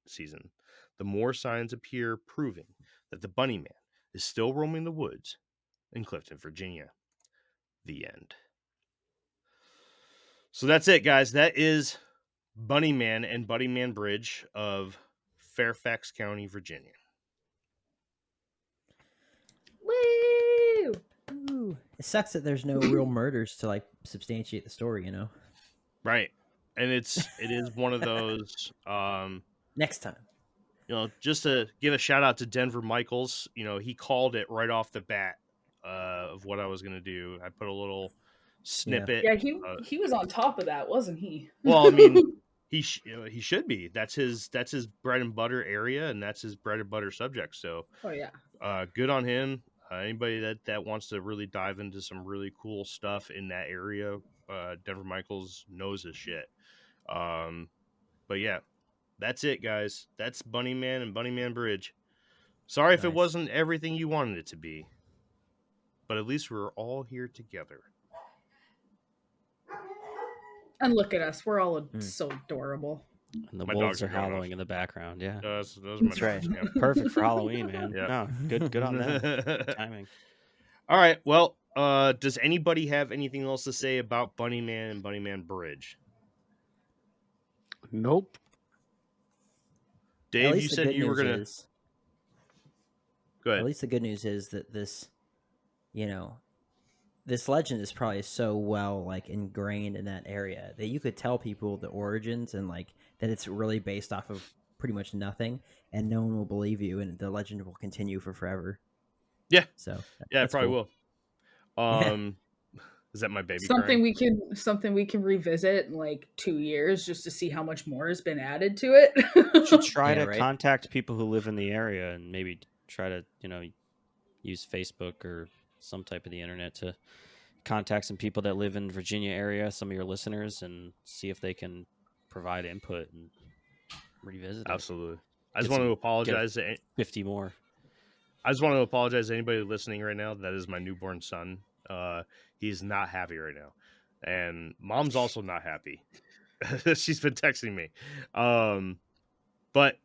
Speaker 1: season, the more signs appear proving that the Bunnyman is still roaming the woods in Clifton, Virginia. The end. So that's it, guys. That is Bunnyman and Bunnyman Bridge of Fairfax County, Virginia.
Speaker 4: Woo!
Speaker 2: Ooh. It sucks that there's no real murders to substantiate the story, you know.
Speaker 1: Right. And it is one of those
Speaker 2: next time.
Speaker 1: Just to give a shout out to Denver Michaels, he called it right off the bat of what I was going to do. I put a little snippet.
Speaker 4: Yeah, he was on top of that, wasn't he?
Speaker 1: Well, I mean, he should be. That's his bread and butter area, and that's his bread and butter subject. So,
Speaker 4: oh yeah,
Speaker 1: good on him. Anybody that wants to really dive into some really cool stuff in that area, Denver Michaels knows his shit. But yeah, that's it, guys. That's Bunnyman and Bunnyman Bridge. Sorry if it
Speaker 2: Nice.
Speaker 1: wasn't everything you wanted it to be, but at least we're all here together.
Speaker 4: And look at us. We're all so adorable.
Speaker 3: And the
Speaker 1: My
Speaker 3: wolves
Speaker 1: dogs
Speaker 3: are
Speaker 1: are going off.
Speaker 3: howling in the background. Yeah.
Speaker 1: Those are my
Speaker 2: That's
Speaker 1: dogs.
Speaker 2: right.
Speaker 1: Yeah.
Speaker 3: Perfect for Halloween, man.
Speaker 1: Yeah.
Speaker 3: No, good on them. Good timing.
Speaker 1: All right. Well, does anybody have anything else to say about Bunnyman and Bunnyman Bridge?
Speaker 5: Nope.
Speaker 2: At
Speaker 1: Dave,
Speaker 2: least
Speaker 1: you
Speaker 2: the
Speaker 1: said
Speaker 2: good
Speaker 1: you were
Speaker 2: news
Speaker 1: gonna.
Speaker 2: is,
Speaker 1: Go
Speaker 2: at
Speaker 1: ahead.
Speaker 2: least the good news is that this, this legend is probably so well like ingrained in that area that you could tell people the origins and like that it's really based off of pretty much nothing, and no one will believe you, and the legend will continue for forever.
Speaker 1: Yeah.
Speaker 2: So
Speaker 1: Yeah, it
Speaker 2: that's
Speaker 1: probably
Speaker 2: cool.
Speaker 1: will. Is that my baby
Speaker 4: Something
Speaker 1: crying?
Speaker 4: we can revisit in like 2 years just to see how much more has been added to it.
Speaker 3: Should try
Speaker 2: Yeah,
Speaker 3: to
Speaker 2: right.
Speaker 3: contact people who live in the area and maybe try to, use Facebook or some type of the internet to contact some people that live in Virginia area, some of your listeners, and see if they can provide input and revisit it.
Speaker 1: Absolutely. I just
Speaker 3: Get
Speaker 1: want to
Speaker 3: some-
Speaker 1: apologize.
Speaker 3: 50 more.
Speaker 1: I just want to apologize to anybody listening right now. That is my newborn son. He's not happy right now, and Mom's also not happy. She's been texting me. But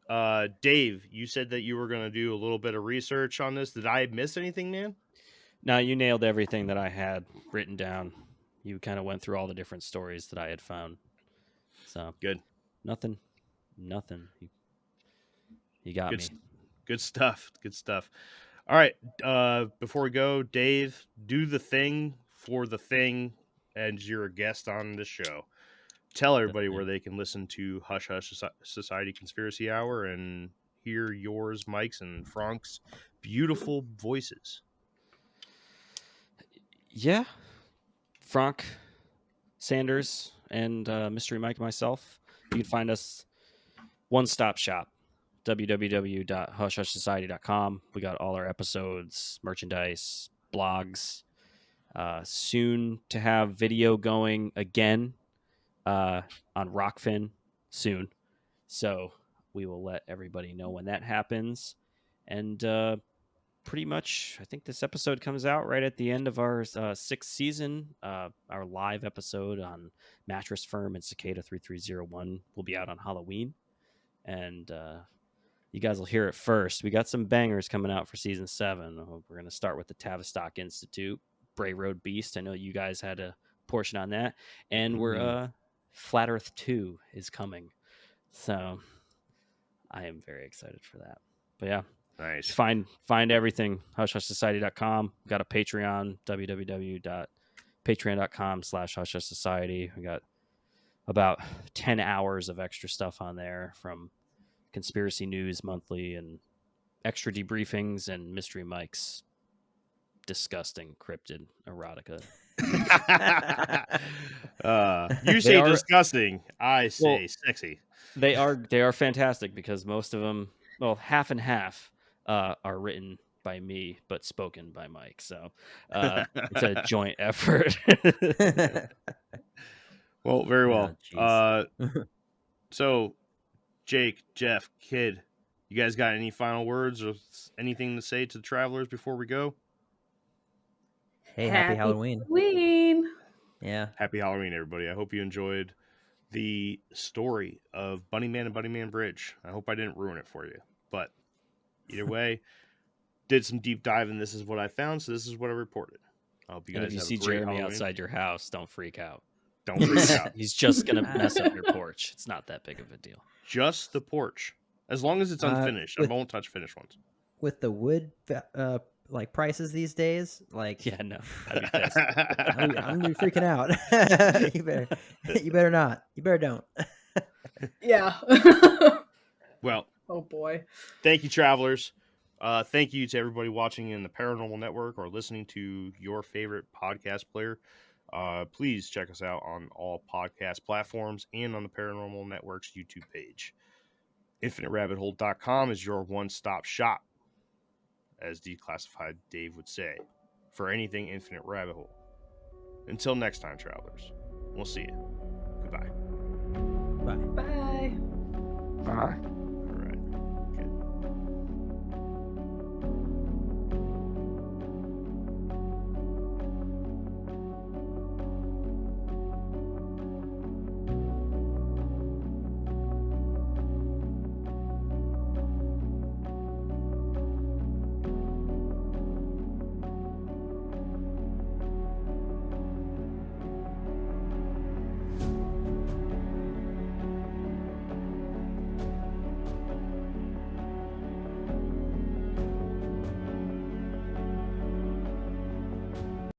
Speaker 1: Dave, you said that you were going to do a little bit of research on this. Did I miss anything, man?
Speaker 3: No, you nailed everything that I had written down. You kind of went through all the different stories that I had found. So
Speaker 1: Good.
Speaker 3: Nothing. You got me.
Speaker 1: Good stuff. Good stuff. All right. Before we go, Dave, do the thing for the thing, and you're a guest on the show. Tell everybody where they can listen to Hush Hush Society Conspiracy Hour and hear yours, Mike's, and Frank's beautiful voices.
Speaker 3: Yeah. Frank Sanders and Mystery Mike and myself. You can find us one-stop shop, www.hushhushsociety.com. We got all our episodes, merchandise, blogs. Soon to have video going again on Rockfin soon. So we will let everybody know when that happens. And pretty much, I think this episode comes out right at the end of our 6th season. Our live episode on Mattress Firm and Cicada 3301 will be out on Halloween. And you guys will hear it first. We got some bangers coming out for season 7. We're going to start with the Tavistock Institute, Bray Road Beast. I know you guys had a portion on that. And we're Flat Earth 2 is coming. So I am very excited for that. But yeah.
Speaker 1: Nice.
Speaker 3: Find everything, hushhushsociety.com. We've got a Patreon, www.patreon.com/hushhushsociety. We got about 10 hours of extra stuff on there, from conspiracy news monthly and extra debriefings and Mystery Mike's disgusting cryptid erotica.
Speaker 1: You say disgusting, I say sexy.
Speaker 3: They are fantastic because most of them, well, half and half, are written by me but spoken by Mike. So it's a joint effort.
Speaker 1: Well, very well.
Speaker 2: Oh,
Speaker 1: So, Jake, Jeff, Kid, you guys got any final words or anything to say to the travelers before we go?
Speaker 2: Hey, happy Halloween.
Speaker 4: Halloween.
Speaker 2: Yeah.
Speaker 1: Happy Halloween, everybody. I hope you enjoyed the story of Bunnyman and Bunnyman Bridge. I hope I didn't ruin it for you. But either way, did some deep dive, and this is what I found, so this is what I reported. I hope you guys
Speaker 3: And if you
Speaker 1: have
Speaker 3: see
Speaker 1: a great
Speaker 3: Jeremy
Speaker 1: Halloween.
Speaker 3: outside your house, don't freak out.
Speaker 1: Don't freak out.
Speaker 3: He's just going to mess up your porch. It's not that big of a deal.
Speaker 1: Just the porch. As long as it's unfinished. I won't touch finished ones.
Speaker 2: With the wood like prices these days, like
Speaker 3: Yeah, no. I'd be pissed.
Speaker 2: I'm gonna be freaking out. you better not. You better don't.
Speaker 4: Yeah.
Speaker 1: Well,
Speaker 4: oh boy.
Speaker 1: thank you, travelers. Thank you to everybody watching in the Paranormal Network or listening to your favorite podcast player. Please check us out on all podcast platforms and on the Paranormal Network's YouTube page. InfiniteRabbitHole.com is your one-stop shop, as Declassified Dave would say, for anything Infinite Rabbit Hole. Until next time, travelers, we'll see you. Goodbye.
Speaker 2: Bye.
Speaker 4: Bye.
Speaker 5: Bye.